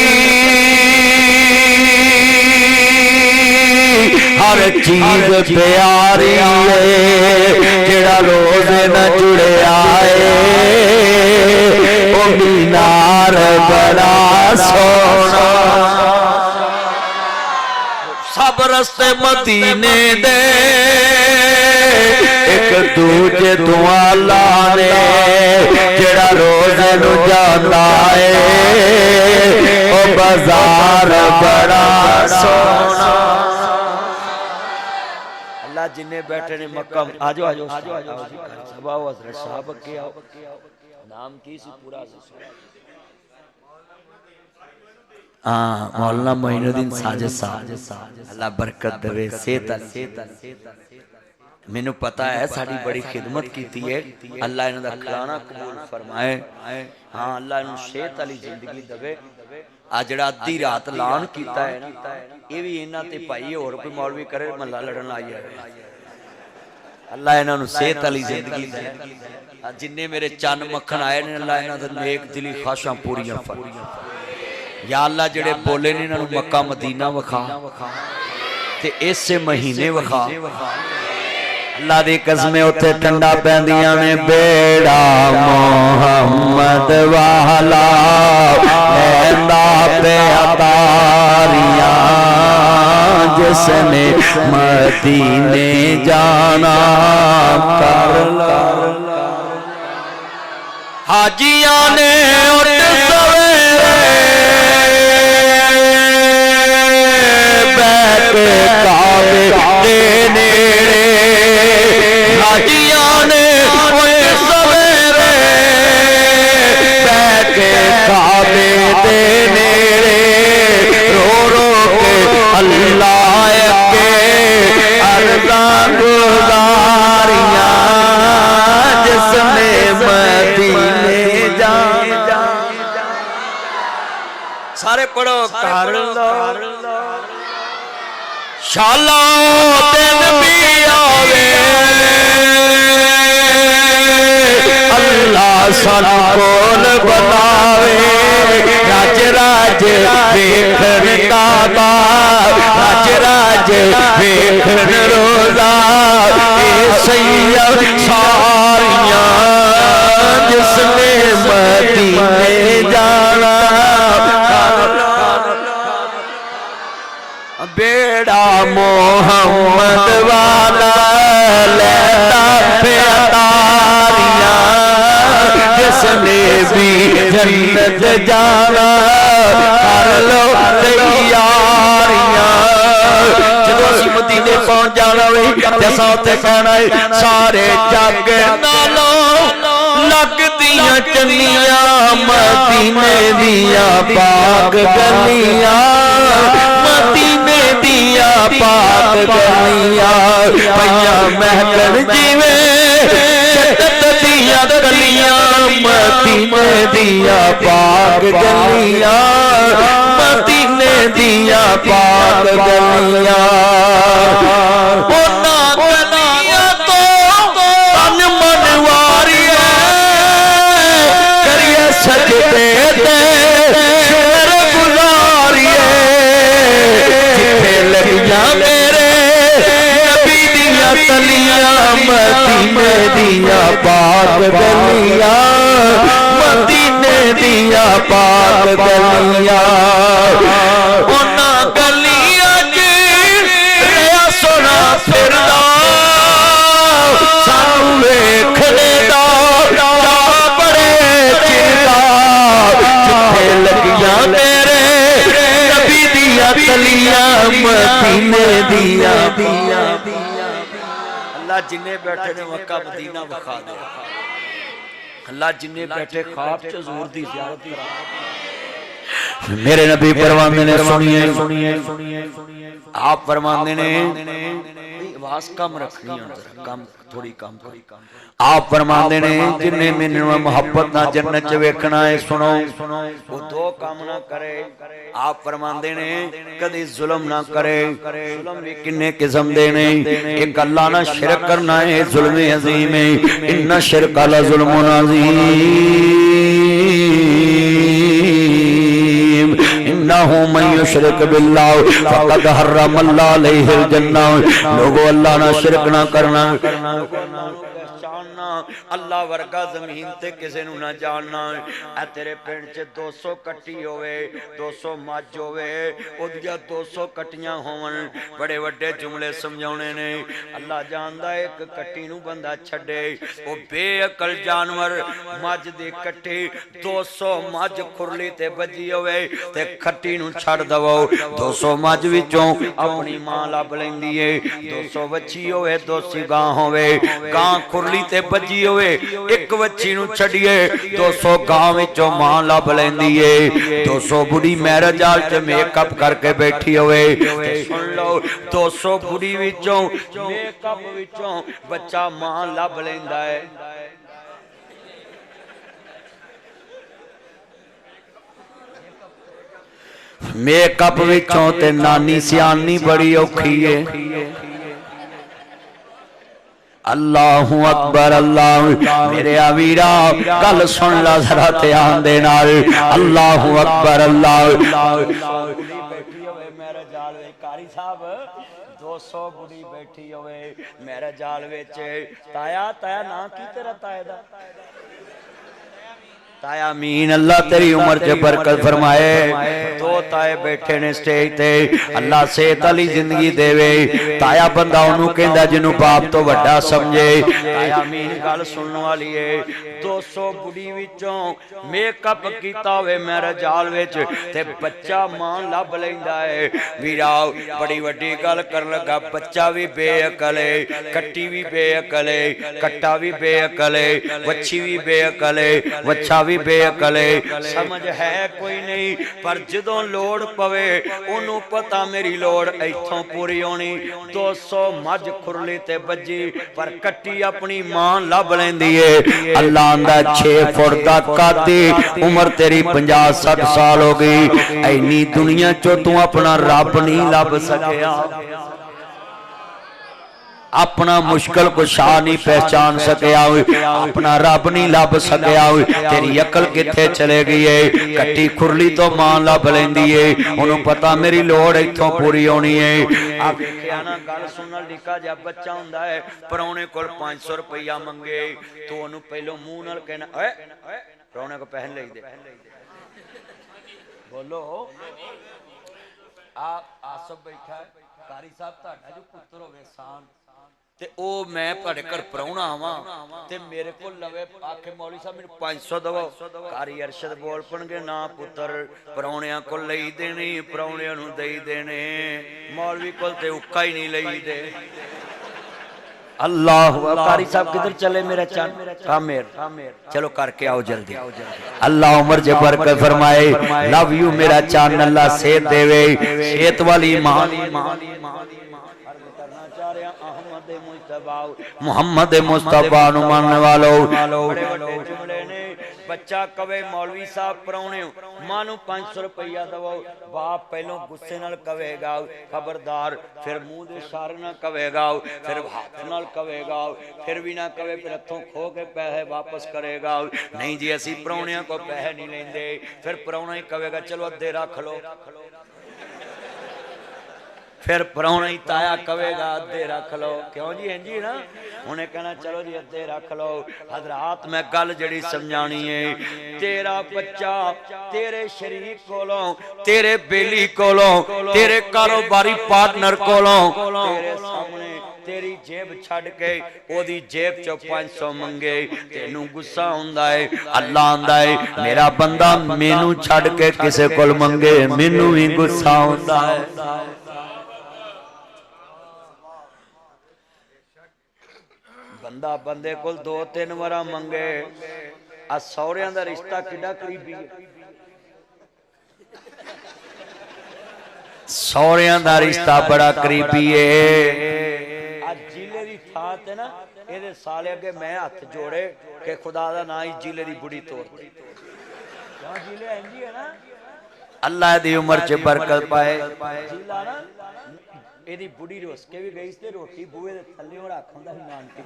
हर चीज प्यारी है जेड़ा रोज न जुड़िया है ओ मीनार बड़ा सोहना सब रस्ते मदीने दे एक दूजे दुआ लाने जेड़ा रोज नू जांदा है ओ बाजार बड़ा सोहना अल्लाह जिन्ने बैठे ने मक्का आजो आजो सब आओ हजरत साहब अगे आओ नाम की सी पूरा हाँ मौलाना मोइनुद्दीन साजिद साहब अल्लाह बरकत देवे सेहत मैनू पता है साड़ी बड़ी खिदमत की है अल्लाह इन्हां दा खजाना कबूल फरमाए हाँ अल्लाह इन्हूं सेहत वाली जिंदगी देवे आ जिहड़ा अद्धी रात ऐलान कीता है ना ये भी इन्हां ते भाई होर कोई मौलवी करे महला लड़न आई है अल्लाह इन्हां नूं सेहत वाली जिंदगी दे जिन्ने मेरे चन मक्खन आए ने अल्लाह इन्हां दे नेक दिली ख्वाहिशां पूरीआं फरमाए या अल्लाह जेड़े बोले ने इन्हां नूं मक्का मदीना विखा ते इसे महीने विखा अल्लाह दी कसमें उत्थे ठंडा पैंदियां ने बेड़ा मोहम्मद वाला लैंदा पे अतारियां जिसने मदीने जाना कर हाजियां ने उठ सवेरे बैठ काबे दे नेड़े हाजियां ने उठ सवेरे बैठ काबे दे नेड़े रो रो के अल्लाह के अर्ज़ा गुज़ारियां जिसने मदीने जाना सारे पढ़ो कर लो शाला दिन भी आवे वेखन काबा राज राज वेखन रोजा सैया सारियां जिसने मदीने जाना बेड़ा मोहम्मद वाला लेता पे तारियां जिसने भी जन्नत जाना कर लो तैयारियां जदों असीं मदीने पहुंच जाना वे जैसा उत्थे कहना है सारे जग नालों लगदियां चन्नियां मदीने दियां पाक गलियां मदीने दिया पाक गलियां पईयां महकन जिवें जन्नत दिया गलियां मदीने दिया पाक गलियां मदीने दिया पाक गलियां उन्हां गलियां तो तन मन वारिए करिए सजदे ते शुक्र गुजारिए मेरे नबी दिया तलियां मदीने दिया पाक गलियां मदीने दिया पाक गलियां उन्हां गलियां च रहा सोना फिरदा सानू वेखने दा बड़े चिरदा जिथे लगियां मेरे नबी दिया तलियां मदीने दिया अल्लाह जिन्ने बैठे ने मक्का मदीना विखा दे अल्लाह जिन्ने बैठे ख्वाब च हुजूर दी ज़ियारत करा मेरे नबी फरमांदे ने सुनिए आप फरमांदे ने आवाज कम रखनी है कम थोड़ी कम आप फरमांदे ने जिन्ने मैनू मोहब्बत ना जन्नत च वेखना है सुनो वो दो काम ना करे आप फरमांदे ने कदी जुल्म ना करे जुल्म भी किन्ने किस्म दे ने एक अल्लाह ना शिरक करना है जुल्म अजीम है इन्ना शिरक ला जुल्मुन अजीम इन्नहु मन युशरिक बिल्लाह फक़द हर्रम अल्लाह अलैहिल जन्नह लोगो अल्लाह ना शिरक ना करना अल्लाह वर्गा जमीन ते किसी नू ना जानना ऐ तेरे पिंड च 200 कट्टी होवे 200 मझ होवे ओदियां 200 कट्टियां होवन बड़े वड्डे जुमले समझाउणे ने अल्लाह जानदा एक कट्टी नू बंदा छड्डे ओ बेअकल जानवर मझ दी कट्टी 200 मझ खुरली ते बजी होवे ते खट्टी नू छड़ दवो 200 मझ विचों अपनी मां लभ लैंदी है 200 वच्छी होवे 200 गां होवे गां खुरली ते बजी होवे एक वच्छी नू छड़िए 200 गां विचों मां लभ लैंदी है 200 बुढ़ी मैरिज हाल च मेकअप करके बैठी होवे सुन लो 200 बुढ़ी विचों मेकअप विचों बच्चा मां लभ लैंदा है मेकअप विचों ते नानी सियानी बड़ी औखी है अल्लाहु अकबर अल्लाह मेरे अमीरा गल सुन ला जरा ध्यान दे नाल अल्लाहु अकबर अल्लाह बैठी होवे मेरे जाल विच कारी साहब 200 बुढ़ी बैठी होवे मेरे जाल विच ताया ताया ना की तेरा ताए दा ताया मीन अल्लाह तेरी उम्र च बरकत फरमाए दो ताए बैठे ने स्टेज ते अल्लाह सेहत वाली जिंदगी देवे ताया बंदा ओनू कहंदा जिन्नू बाप तो वड्डा समझे ताया मीन गल सुनने वाली है 200 बुढ़ी विचों मेकअप कीता होवे मेरे जाल विच ते बच्चा मां लभ लैंदा है वीरा बड़ी वड्डी गल कर लगा बच्चा भी बेअकल है कट्टी भी बेअकल है कट्टा भी बेअकल है वच्छी भी बेअकल है वच्छा बेअकल समझ है कोई नहीं पर जदों लोड़ पवे ओनू पता मेरी लोड़ इथों पूरी होनी 200 मझ खुरली ते बजी पर कट्टी अपनी मां लभ लैंदी है अल्लाह दा 6 फुट दा कद उम्र तेरी 50-60 साल हो गई इन्नी दुनिया चो तू अपना रब नहीं लभ सकिया अपना मुश्किल कुशा नहीं पहचान सकिया, अपना रब नहीं लभ सकिया, तेरी अकल किथे चले गई है। कट्टी खुरली तो मां लभ लैंदी है, उन्होंने पता मेरी लोड़ इत्थों पूरी होनी है। आप देखिया ना, गल सुनन निक्का जिहा बच्चा हुंदा है, परौणे कोल 500 रुपया मंगे तो उन्होंने पहलों मुंह नाल कहना ओए परौणे को पहन ले दे, बोलो आसफ बैठा है कारी साहब तुहाडा जो पुत्र होवे शान ते ओ मैं तुहाडे घर प्राहुणा आवां ते मेरे को लवे आखे मौलवी साहब मैनूं 500 दवो, कारी अरशद बोल पणगे ना पुत्र प्राहुणियां को लई देने, प्राहुणियां नूं देई देने, मौलवी कोल ते उक्का ही नहीं लई दे। अल्लाह कारी साहब किधर चले मेरा चंद कामेर, चलो करके आओ जल्दी। अल्लाह उम्र च बरकत फरमाए, लव यू मेरा चंद, अल्लाह सेहत देवे, सेहत वाली मां मुहम्मद मुस्तफा नु मानने वालो। बड़े बड़े जुमले ने, बच्चा कवे मौलवी साहब परौणे मां नूं 500 रुपया दवो, बाप पहलों गुस्से नाल कवेगा खबरदार, फिर मुंह दे इशारे नाल कवेगा, फिर हाथ नाल कवेगा, फिर भी ना कवे फिर हथों खो के पैसे वापस करेगा, नहीं जी असीं परौणियां को पैसे नहीं लेंदे, फिर परौणा ही कवेगा चलो अद्धे रख लो, फिर परौणा ही ताया कवेगा अद्धे रख लो, क्यों जी इंजी ना, उन्हें कहना चलो जी अद्धे रख लो। हजरात मैं गल जड़ी समझानी है, तेरा बच्चा तेरे शरीक कोलों, तेरे बेली कोलों, तेरे कारोबारी पार्टनर कोलों तेरे सामने तेरी जेब छड़ के ओदी जेब चो 500 मंगे, तेनू गुस्सा हुंदा है। अल्लाह आंदा है मेरा बंदा मैनू छड़ के किसे कोल मंगे मैनू भी गुस्सा हुंदा है। बंदा बंदे को 2-3 वारा मंगे, आ सौरियां दा रिश्ता किड्डा करीबी है, सौरियां दा रिश्ता बड़ा करीबी है। आ जिले दी थां ते ना इहदे साले अगे मैं हाथ जोड़े कि खुदा दा नाम ही जिले दी बुढ़ी तोड़ दे, क्यों जिले इंजी है ना, अल्लाह दी उम्र च बरकत पाए। जिला ना एदी बुढ़ी रोस के भी गई ते रोटी बूहे दे थल्ले और आखंदा ही नानके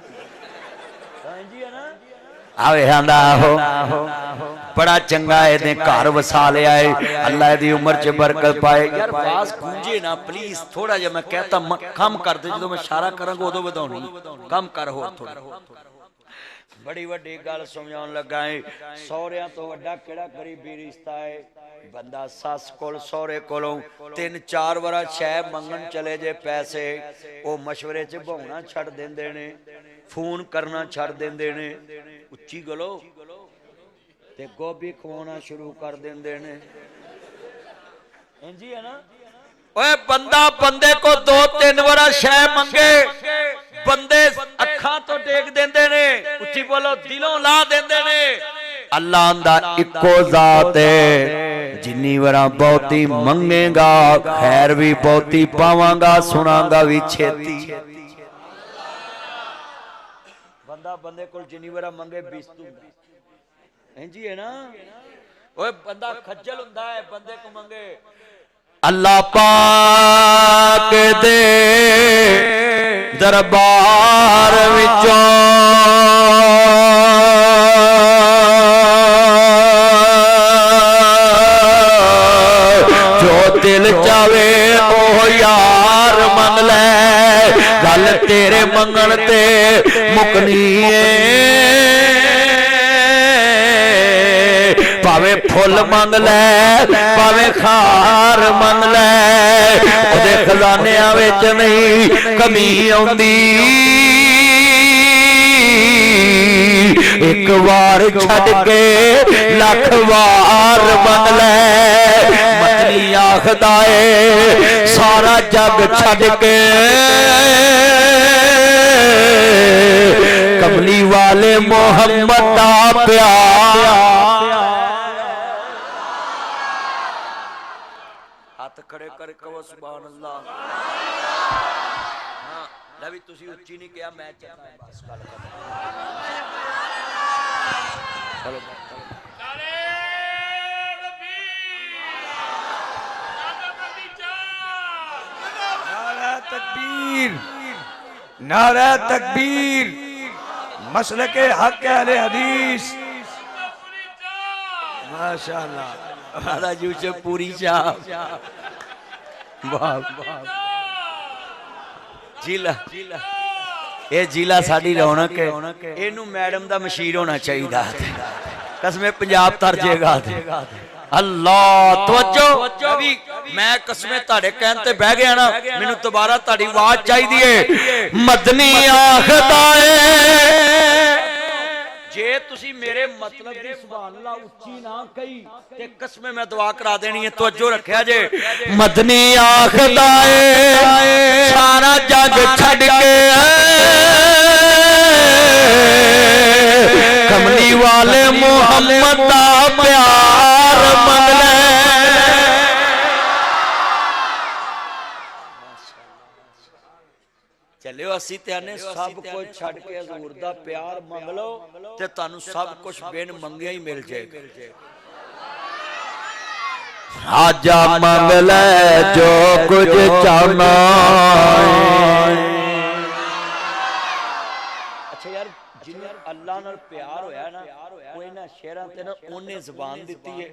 जी है ना, आवे आंदा हो बड़ा चंगा है दे घर वसा लिया है, अल्लाह दी उम्र च बरकत पाए। यार आवाज गूंजे ना प्लीज, थोड़ा जिहा मैं कहता कम कर दे, जो मैं इशारा करांगा उदों वधाउणी, कम कर हो थोड़ा। बड़ी वड्डी गल समझाउण लगा है, सौरियां तो वड्डा किहड़ा गरीबी रिश्ता है। बंदा सस कोल सौरे कोलों 3-4 वारा शह मंगन चले जे पैसे, वो मशवरे च बहाना छड़ देंदे ने, फोन करना छड़ देंदे ने, उच्ची गलो ते गोभी खवाना शुरू कर देंदे ने, इंजी है ना। ओए बंदा बंदे को 2-3 वारा शह मंगे, बंदे अखां तो टेक देंदे ने, उच्ची बोलो दिलों ला देंदे ने। अल्लाह दा इक्को जात है, जिन्नी वारा बहुती मंगेगा खैर भी बहुती पावांगा, सुनांगा भी छेती। बंदा बंदे को जिन्नी वारा मंगे बिस्तू इंजी है ना। ओए बंदा खज्जल हुंदा है बंदे को मंगे, अल्लाह पाक दे दरबार विचों जो दिल चावे ओ यार मंग ले, गल तेरे मंगण ते मुकनी भावे फुल मंग ले भावे खार मंग ले, ओदे खजानियां विच नहीं कमी आउंदी। एक बार छड़ के लख बार मंग ले, मतली आखदा है सारा जग छड़ के कमली वाले मोहम्मद दा प्यार। खड़े कर कहो सुभान अल्लाह। हां लवी तुसी उच्ची नहीं किया, मैं चलना बस गल चलो नारे तकबीर नारा तकबीर। नारा तकबीर, मसलके हक अहले हदीस। माशाअल्लाह, महाराज यूसुफ पूरी शाह वाह जिला ये जिला साडी रौनक है। इनू मैडम दा मशीर होना चाहिए। कसमें पंजाब तर जेगा अल्लाह तवज्जो। अभी मैं कसमें ताड़े कहन ते बह गया ना, मैनू दोबारा ताड़ी आवाज चाहिए। मदनी आखदा है जे तुसी मेरे मतलब दी सुभान अल्लाह उच्ची ना कही ते कसमें मैं दुआ करा देनी है। तवज्जो रखया जे। मदनी आखदा है सारा जग छड़ के कमली वाले मोहम्मद दा प्यार मंगले। चलियो असी ते आने सब कुछ छड़ के हजूर दा प्यार मंग लो ते तानू सब कुछ बिन मंगिया ही मिल जाएगा। आजा मंग ले जो कुछ चाहना। अच्छा यार, जिन्हें अल्लाह नाल प्यार होया ना, वो इन्हां शेरां ते ना उन्हें ज़बान दित्ती है।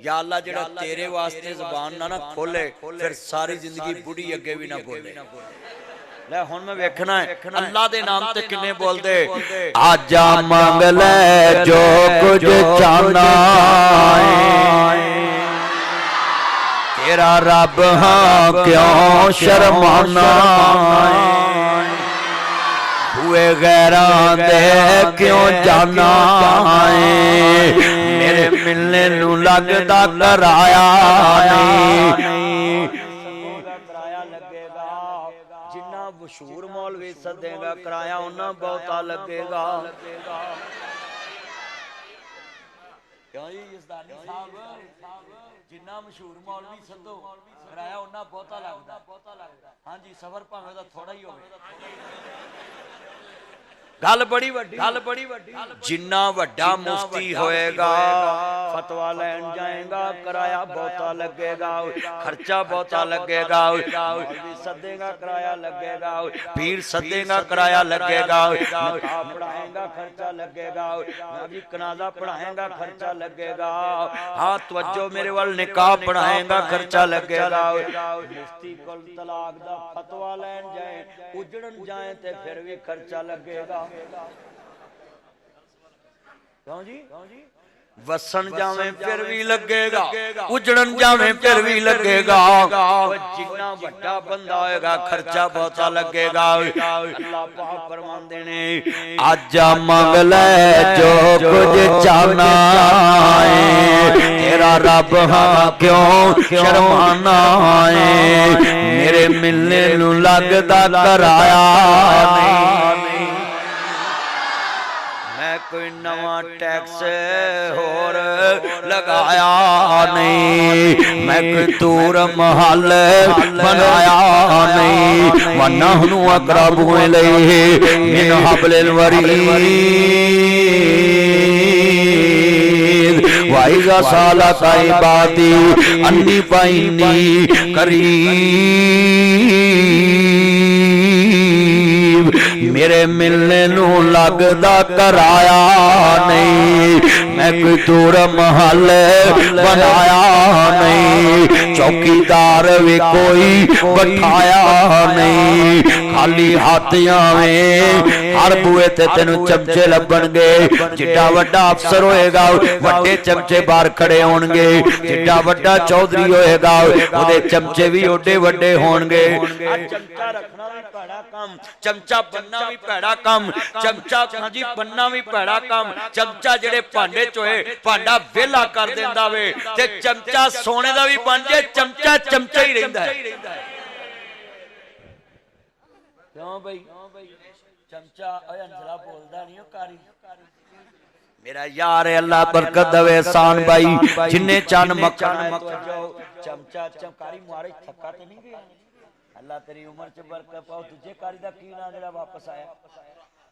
या अल्लाह जेड़ा तेरे वास्ते ज़बान ना खोले फिर सारी जिंदगी बुढ़ी अगे भी ना बोले। ले हुण मैं वेखना है अल्लाह दे नाम ते किन्ने बोलदे। आजा मंग ले जो कुछ चाहना तेरा रब हाँ क्यों शर्माना। हुए गैरां दे क्यों जाना मेरे मिलने नू लगदा कराया नहीं। कराया लगेगा जिन्ना मशहूर मौलवी सदेगा, कराया उन्ना बहुता लगेगा। क्यों जी यज़दानी साहब, जिन्ना मशहूर मौलवी सदो कराया उन्ना बहुता लगदा। हाँ जी, सफर भावें दा थोड़ा ही होवे। गल बड़ी वड्डी जिन्ना वड्डा मुफ्ती होएगा फतवा लैन जाएगा, कराया बहुता लगेगा, खर्चा बहुता लगेगा। मौलवी सदेगा कराया लगेगा, पीर सदेगा कराया लगेगा, पढ़ाएगा खर्चा लगेगा, नबी कनाजा पढ़ाएगा खर्चा लगेगा। हाँ तवज्जो मेरे वाल, निकाह पढ़ाएगा खर्चा लगेगा। मुफ्ती को तलाक दा फतवा लैन जाए, उजड़न जाए ते फिर भी खर्चा लगेगा। क्यों जी? वसन जावे फिर भी लगेगा, उजड़न जावे फिर भी लगेगा। जिन्ना बड़ा बंदा होएगा खर्चा बहुता लगेगा। अल्लाह पाक फरमांदे ने आजा मंग ले जो कुछ चाहना तेरा रब हाँ क्यों शर्माना मेरे मिलने नू लगदा कराया नहीं। मैं कोई नवा टैक्स होर लगाया नहीं, मैं कोई दूर महल बनाया नहीं। वनहनु अक़रबु इलैहि मिन हब्लिल वरीद वाइज़ा सालका इबादी अन्नी फ़इन्नी करीब। मेरे मिलने नू लगदा कराया नहीं, मैं कोई दूर महल बनाया नहीं, चौकीदार भी कोई बैठाया नहीं। खाली हाथ आवे हर बुए ते तेनू चमचे लभणगे। जिड्डा वड्डा अफसर होएगा वड्डे चमचे बाहर खड़े होणगे, जिड्डा वड्डा चौधरी होएगा ओदे चमचे भी ओडे वड्डे होणगे। चमचा रखना भी भैड़ा काम, चमचा बनना भी भैड़ा काम, चमचा जी बनना भी भैड़ा काम। चमचा जेड़े भांडे चोए भांडा वेला कर देंदा वे ते चमचा सोने दा भी बन जाए, चमचा चमचा ही रहिंदा है। क्यों भाई चमचा अंजला बोलदा नहीं हो कारी मेरा यार है। अल्लाह बरकत दवे एहसान भाई जिन्ने चन मक्खन चमचा चमकारी मारे थक्का ते नहीं गया। अल्लाह तेरी उम्र च बरकत पाओ। तुझे कारी दा की ना जेड़ा वापस आया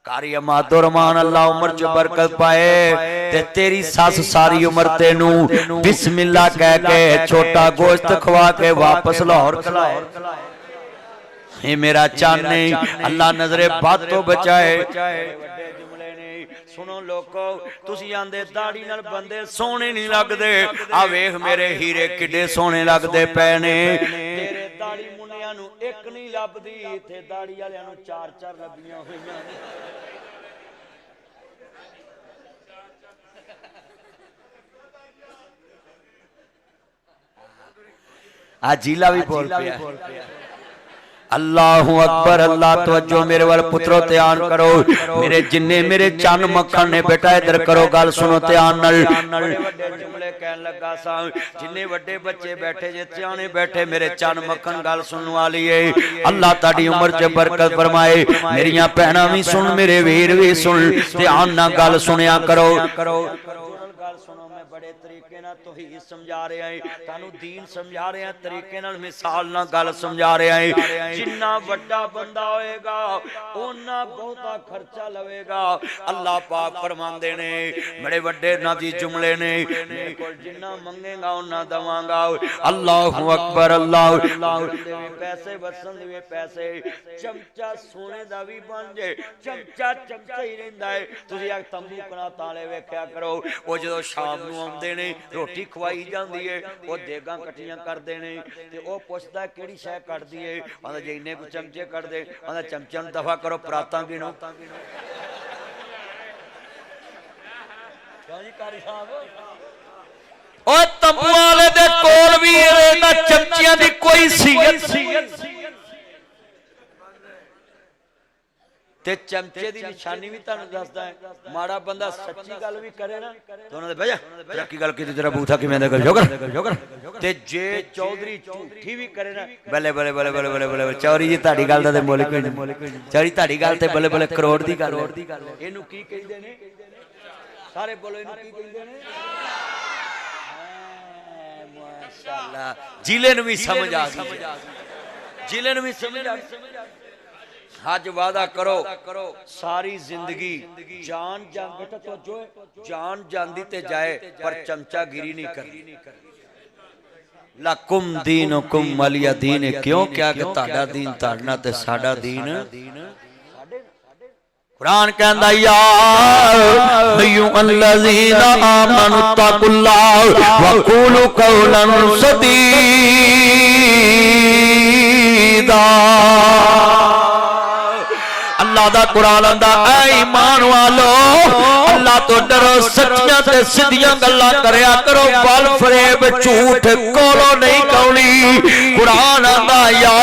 कारी अमादुर रहमान। अल्लाह उम्र च बरकत पाए ते तेरी सस सारी उम्र तेनू बिस्मिल्लाह कह के छोटा गोश्त खवा के वापस लाहौर खलाए। ये मेरा चांद नहीं अल्लाह नजरे बात तो बचाए। सुनो लोको तुसी आंदे दाढ़ी नाल बंदे सोहने नहीं लगदे आ वेख मेरे हीरे किड्डे सोहने लगदे पे ने तेरे दाढ़ी मुंडियां नू एक नहीं लभदी इत्थे दाढ़ी वालियां नू चार चार लभियां होईयां ने। आ जिला भी बोल पिया अल्लाहु अकबर अल्लाह तवज्जो मेरे वाल पुत्रो ध्यान करो मेरे जिन्ने मेरे चन मक्खन ने बेटा इधर करो गल सुनो ध्यान नाल जुमले कहन लगा सा जिन्ने वड्डे बच्चे बैठे जे सियाणे बैठे मेरे चन मक्खन गल सुनने वाली है अल्लाह ताड़ी उम्र च बरकत फरमाए मेरियां भैणां भी सुन मेरे वीर भी सुन ध्यान नाल गल सुनिया करो गल सुनो मैं बड़े तरीके नाल तौहीद समझा रहा है तानू दीन समझा रहा है तरीके नाल मिसाल नाल गल समझा रहा है जिन्ना वड्डा बंदा होएगा ओना बहुता खर्चा लवेगा अल्लाह पाक फरमांदे ने बड़े वड्डे नाजी जुमले ने मेरे कोल जिन्ना मंगेगा ओना दवांगा अल्लाहु अकबर अल्लाह पैसे वसन दे पैसे चमचा सोने दा भी बन जे चमचा चमचा ही रहिंदा है तुसी आ तंबू कना ताले वेख्या करो ओ जो शाम नूं आउंदे ने रोटी खवाई जांदी है ओ देगां कट्ठियां करदे ने ते ओ पुछदा केड़ी शै कटदी है आंदा जे इन्ने कुछ चमचे कट दे आंदा चमचियां नूं दफा करो परातां गिनो क्यों जी कारी साहब ओ तंबू वाले दे कोल भी इन्हां चमचियां दी कोई सीयत ते चमचे दी निशानी भी तुहानू दसदा है माड़ा बंदा सच्ची गल भी करे ना तो उन्हां दे भैया चक्की गल कीती तेरा बूथा किवें दा कर जोकर ते जे चौधरी झूठी भी करे ना बल्ले बल्ले बल्ले बल्ले बल्ले बल्ले चौरी जी ताड़ी गल दा ते मोल कोई नहीं चौरी ताड़ी गल ते बल्ले बल्ले करोड़ दी गल इहनू की कहंदे ने सारे बोलो इहनू की कहंदे ने माशाअल्लाह जिले नू भी समझ आ गई जिले नू भी समझ आ गई आज वादा करो सारी जिंदगी जान जान बेटा तो जो जान जांदी ते जाए पर चमचा गिरी नहीं कर लकुम दीनुकुम वलिया दीन क्यों क्या कि ताड़ा दीन ताड़ना ते साडा दीन कुरान कहंदा या अय्युहल्लज़ीना आमनु तकुल्लाह व क़ूलू क़ौलन सदीदा अल्लाह दा कुरान आंदा ऐ ईमान वालो अल्लाह तो डरो सच्चियां ते सीधियां गल्लां करया करो बल फरेब झूठ कोलो नहीं कौनी कुरान आंदा या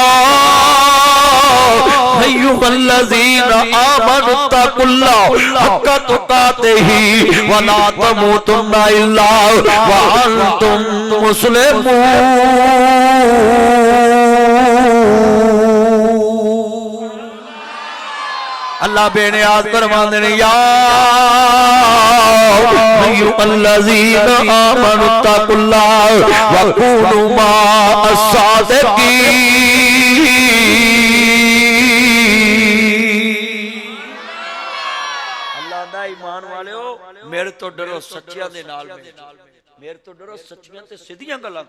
अय्युहल्लज़ीना आमनु तकुल्लाह हक्का तुकातिही व ला तमूतुन्ना इल्ला व अंतुम मुस्लिमून अल्लाह बेनियाज फरमांदे ने या अय्युहल्लज़ीना आमनु तकुल्लाह व कूनू माअस सादिकीन अल्लाह दा ईमान वालियो मेरे तो डरो सच्चियां दे नाल मेरे तो डरो सच्चियां ते सीधियां गल्लां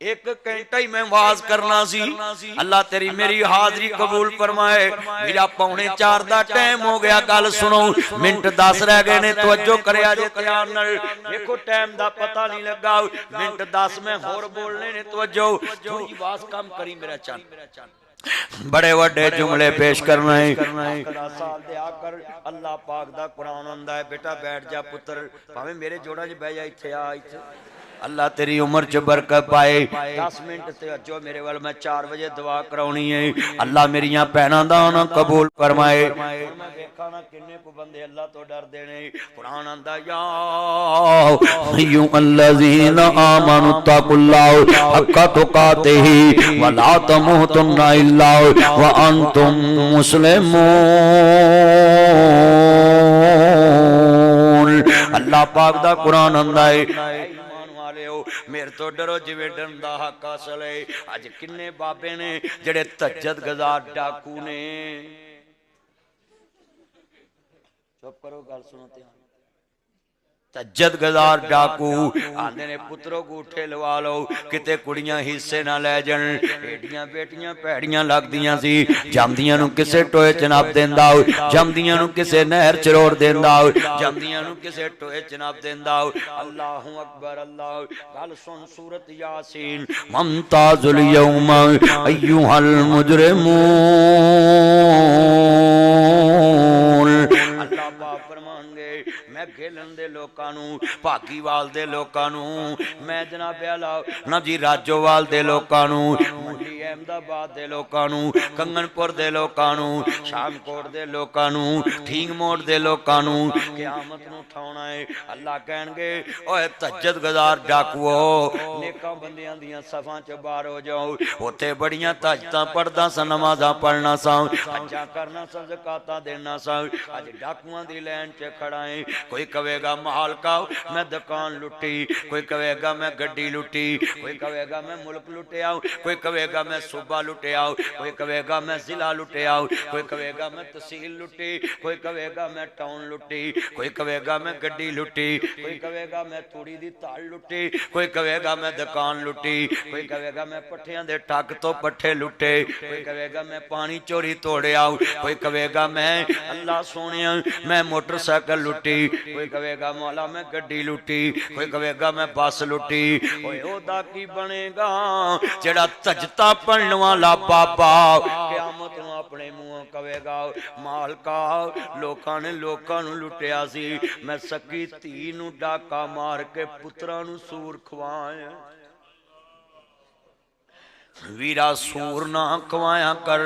एक घंटा ही मैं वाज करना सी अल्लाह तेरी मेरी हाजरी कबूल फरमाए मेरा 3:45 दा टाइम हो गया गल सुनो मिनट 10 रह गए ने तवज्जो करया जे ध्यान नाल देखो टाइम दा पता नहीं लगा मिनट 10 में होर बोलने ने तवज्जो थोड़ी आवाज कम करी मेरा चन बड़े वड्डे जुमले पेश करना है साल दे आकर अल्लाह पाक दा कुरान आंदा है बेटा बैठ जा पुत्र भावें मेरे जोड़ा च बैठ जा इत्थे आ इत्थे अल्लाह तेरी उम्र च बरकत पाए 10 मिनट ते अजो मेरे वाल मैं 4 बजे दुआ कराउणी है अल्लाह मेरियां भैणां दा ना कबूल फरमाए मैं देखा ना किन्ने को बंदे अल्लाह तो डरदे ने कुरान आंदा या अय्युहल्लज़ीना आमनु तकुल्लाह हक्का तुकातिही व ला तमूतुन्ना इल्ला व अंतुम मुस्लिमून अल्लाह पाक दा कुरान आंदा है मेरे तो डरो जिवें डरदा हक हासिल है अज किन्ने बाबे ने जेड़े तहज्जुद गुज़ार डाकू ने चुप करो गल सुनो ध्यान तज्जत गजार डाकू आंदे ने पुत्रों गूठे लवा लो किते कुड़ियां हिस्से ना लै जाण एडियां बेटियां भैड़ियां लगदियां सी जमदियां नूं किसे टोए च नप देंदा जमदियां नूं किसे नहर च रोड़ देंदा जमदियां नूं किसे टोए च नप देंदा अल्लाहु अकबर अल्लाह गल सुन सूरत यासीन मुमताजुल यौम अय्युहल मुजरिमून अल्लाह पाक फरमांगे मैं खेलन दे लोकां नूं भागीवाल दे लोकां नूं मैं जनाब आला ना जी राजोवाल दे लोकां नूं मंडी अहमदाबाद दे लोकां नूं कंगनपुर दे लोकां नूं शामकोट दे लोकां नूं ठीक मोड़ दे लोकां नूं क़यामत नूं उठाउणा है अल्लाह कहणगे ओए तहज्जुद गुज़ार डाकुओ नेकां बंदियां दियां सफ़ां च बाहर हो जाओ उत्थे बड़ियां तहज्जुदां पढ़दा सा नमाज़ां पढ़ना सा हज्जां करना सा ज़कातां देना सा अज डाकुआं दी लैन च खड़ा है कोई कहेगा मालका मैं दुकान लुटी कोई कहेगा मैं गड्डी लुटी कोई कहेगा मैं मुल्क लुटिया कोई कहेगा मैं सूबा लुटिया कोई कहेगा मैं जिला लुटिया कोई कहेगा मैं तहसील लुटी कोई कहेगा मैं टाउन लुटी कोई कहेगा मैं गड्डी लुटी कोई कहेगा मैं तूड़ी दी ताल लुटी कोई कहेगा मैं दुकान लुटी कोई कहेगा मैं पट्ठियां दे टक तो पट्ठे लुटे कोई कहेगा मैं पानी चोरी तोड़िया कोई कहेगा मैं अल्लाह सोनिया मैं मोटरसाइकिल लुटी कोई कहेगा मौला मैं गड्डी लुटी कोई कहेगा मैं बस लुटी ओए ओदा की बनेगा जेड़ा तजता पढ़न वाला बाबा क़यामत नूं अपने मुंहों कहेगा मालका लोकां ने लोकां नूं लुटिया सी मैं सकी धी नूं डाका मार के पुत्रां नूं सूर खवाया वीरा सूर ना खवाया कर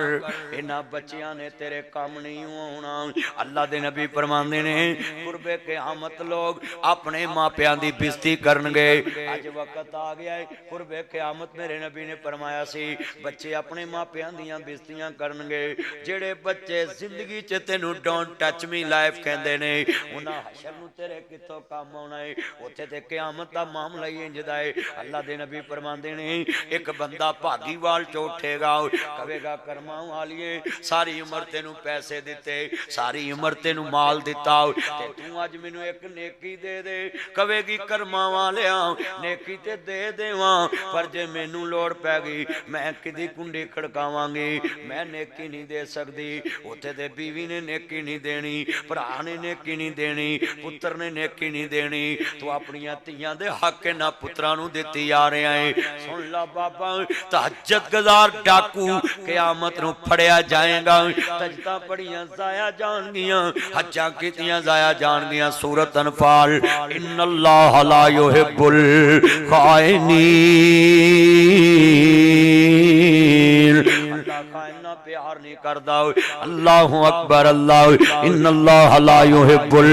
इन्हां बच्चियां ने तेरे काम नहीं होना अल्लाह दे नबी फरमांदे ने कुर्बे क़यामत लोग अपने मापियां दी बेइज्जती करनगे अज वक्त आ गया है कुर्बे क़यामत मेरे नबी ने फरमाया सी बच्चे अपने मापियां दियां बेइज्जतियां करनगे जेड़े बच्चे जिंदगी च तैनूं डोंट टच मी लाइफ कहंदे ने उन्हां हशर नूं तेरे कित्थों काम आउणा है उत्थे ते क़यामत दा मामला ही इंज दा है अल्लाह दे नबी फरमांदे ने एक बंदा भागीवाल च उठेगा कहेगा कर्मा वालिए सारी उम्र तेनू पैसे दिते सारी उम्र तेनू माल दिता ते तू अज मैनू एक नेकी दे दे कहेगी कर्मा वालिया नेकी ते दे देवां पर जे मैनू लोड़ पै गई मैं किदी कुंडी खड़कावांगी मैं नेकी नहीं दे सकदी उत्थे ते बीवी ने नेकी नहीं देनी भरा ने नेकी नहीं देनी पुत्र ने नेकी नहीं देनी तू अपनियां धीआं दे हक इन्हां पुत्रां नू दित्ती आ रहा है सुन ला बाबा तहज्जुद गुज़ार डाकू क़यामत नूं फड़िया जाएगा तजदा पढ़ियां जाया जाणगियां हज्जां कीतियां जाया जाणगियां सूरत अनफाल इन्नल्लाह ला युहिब्बुल खाइनीन अल्लाह खाइना प्यार नहीं करदा अल्लाहु अकबर अल्लाह इन्नल्लाह ला युहिब्बुल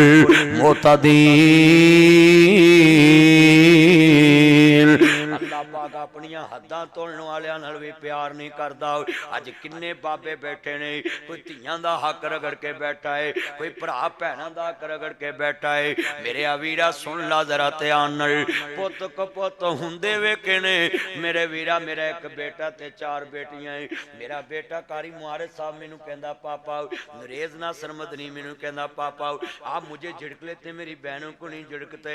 मुतदीन अल्लाह पाक अपनियां हद्दां तोड़न वालियां नाल भी प्यार नहीं करदा अज किन्ने बाबे बैठे ने कोई धीआं दा हक रगड़ के बैठा है कोई भरा भैणां दा हक रगड़ के बैठा है मेरे वीरा सुन ला जरा ध्यान नाल पुत कपुत हुंदे वेखे ने मेरे वीरा मेरा एक बेटा ते चार बेटियां है मेरा बेटा कारी मुआरिद साहब मैनू कहंदा पापा नरेज नासर मदनी मैनू कहंदा पापा आप मुझे झिड़क लेते मेरी बहनों को नहीं झिड़कते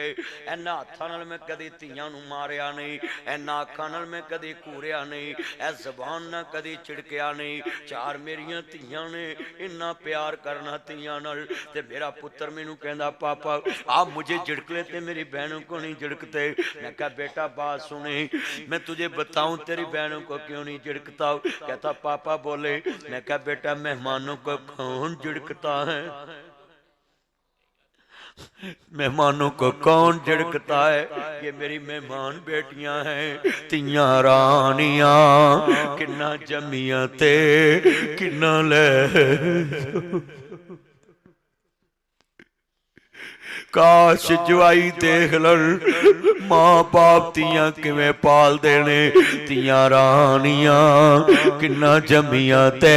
इन्हां हत्थां नाल मैं कदी धीआं नूं मारिया नहीं इन्हां अखां नाल मैं कदी घूरिया नहीं ऐ ज़बान ना कदी छिड़किया नहीं चार मेरियां धीआं ने इन्ना प्यार करना धीआं नाल ते मेरा पुत्र मैनू कहंदा पापा आप मुझे झिड़क लेते मेरी बहनों को नहीं झिड़कते मैं कहा बेटा बात सुने मैं तुझे बताऊं तेरी बहनों को क्यों नहीं झिड़कता कहता पापा बोले मैं कहा बेटा मेहमानों को कौन झिड़कता है मेहमानों को कौन झिड़कता है ये मेरी मेहमान बेटियां हैं तियां रानियां किन्ना जमियां ते किन्ना ले काश जवाई देख लन मां बाप तियां किवें पाल देने तियां रानियां किन्ना जमियां ते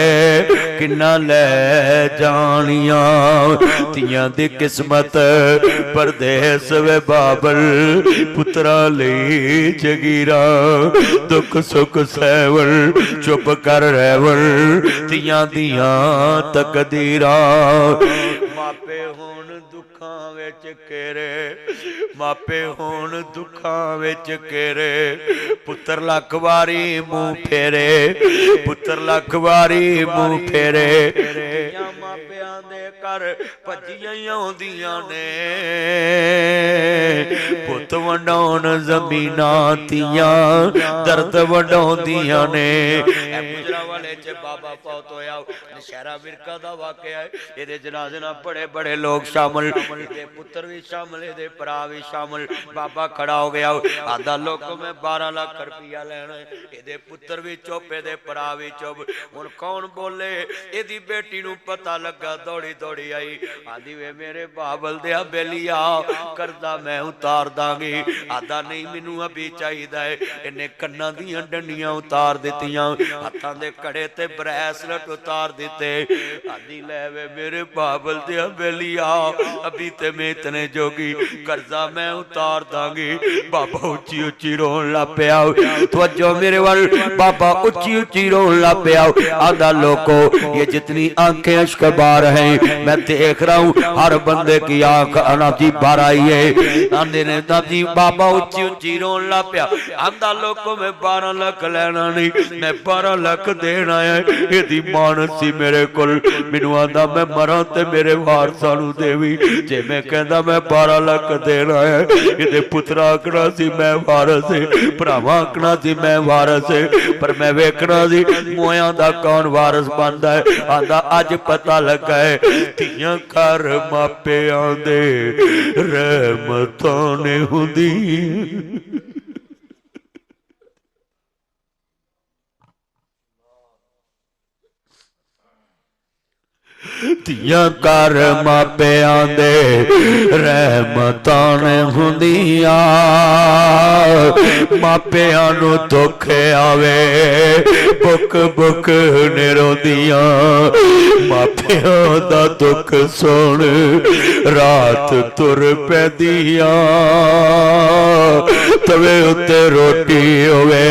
किन्ना ले जानियां तियां दी किस्मत परदेस वे बाबल पुत्रा लई जगीरा दुख सुख सहवल चुप कर रहवल तियां दियां तकदीरा मापे होण दुखां विच घेरे, मापे होण दुखां विच घेरे, पुत्र लख वारी मुंह फेरे, पुत्र लख वारी मुंह फेरे, धीआं मापियां दे घर भज्जियां आउंदियां ने, पुत वंडाउण ज़मीनां धीआं दर्द वंडाउंदियां ने। गुजरांवाले च बाबा फौत होया, नशहरा विरका दा वाकया है, इहदे जनाजे नाल बड़े बड़े लोग शामिल, इहदे पुत्र भी शामिल, इहदे भरा भी शामिल। बाबा खड़ा हो गया, आधा लोग मैं 12 लाख रुपया लेना, इहदे पुत्र भी चुप, इहदे भरा भी चुप। हुण कौन बोले? इहदी बेटी नूं पता लगा, दौड़ी दौड़ी आई, आंदी वे मेरे बाबल दे बेलिया करदा मैं उतार दांगी। आदा नहीं मैनू अभी चाहिदा है। इन्हें कन्नां दीयां डंडियां उतार दित्तियां, हत्थां दे कड़े ते ब्रैसलेट उतार दिते। आंदी लै वे मेरे बाबल दे बेलिया, अभी ते मैं इतने जोगी, कर्जा मैं उतार दांगी। बाबा उच्ची उच्ची रोन लग पिया, तवज्जो मेरे वाल। बाबा उच्ची उच्ची रोन लग पिया, आंदा लोको ये जितनी आंखें अश्कबार हैं मैं देख रहा हूँ, हर बंदे की आंख अनाजी बार आई है। आंदे ने दादी बाबा उच्ची उच्ची रोन लग पिया, आंदा लोको मैं 12 लाख लेना नहीं, मैं 12 लाख देना है। इहदी मान सी मेरे कोल, मैनू आंदा मैं मरां ते मेरे वारसां नूं देवी। जे मैं कहंदा मैं 12 लाख देना है, इहदे पुत्रा आखना सी मैं वारस है, भरावां आखना सी मैं वारस है, पर मैं वेखना सी मोयां दा कौन वारस बनदा है। आंदा अज पता लगा है, धीआं घर मापिआं दे रहमतां ने हुंदी। धीआं घर मापिआं दे रहमतां ने हुंदियां। मापिआं नूं दुख आवे बुक बुक ने रोंदियां, मापिआं दा दुख सुन रात तुर पैंदियां। तवे उत्ते रोटी होवे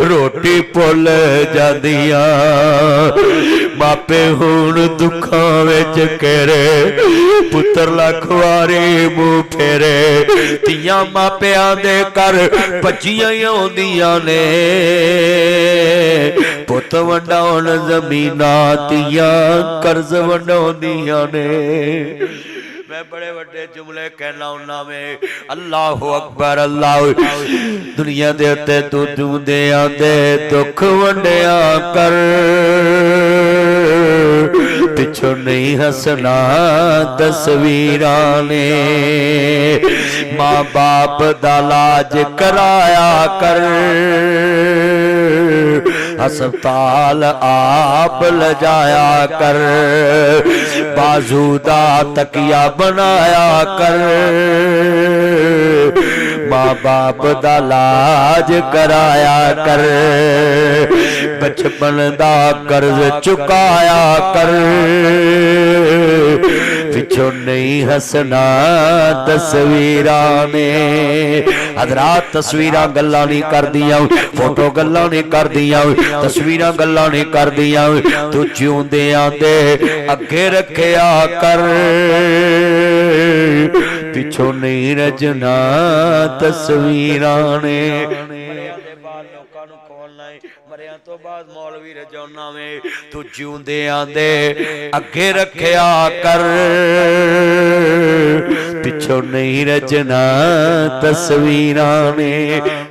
रोटी भुल जांदियां, मापे हुण दुखां विच घेरे, पुत्र लख वारी मुंह फेरे। धीआं मापिआं दे घर भज्जियां आउंदियां ने, पुत वंडाउण ज़मीनां धीआं कर्ज वंडाउंदियां ने। मैं बड़े बड़े जुमले कहना हुन्ना में, अल्लाह अकबर अल्लाह। दुनिया दे उत्ते तू जूंदे आंदे दुख वंडिया कर, पिछों नहीं हसना तस्वीरां ने। माँ बाप दा लाज कराया कर, अस्पताल आप लजाया कर, बाजू दा तकिया बनाया कर। माँ बाप दा लाज कराया कर, बचपन दा कर्ज चुकाया कर, पिछों नहीं हसना तस्वीरां ने। हज़रात तस्वीरां गल्लां नहीं करदियां, फोटो गल्लां नहीं करदियां, तस्वीरां गल्लां नहीं करदियां। तू जिउंदियां दे अगे रखिया कर, पिछों नहीं रजना तस्वीरां ने। मरिया तो बाद मौलवी रजाउना में, तू जिउंदियां दे अगे रखिया कर, पिछों नहीं रजना तस्वीरां ने।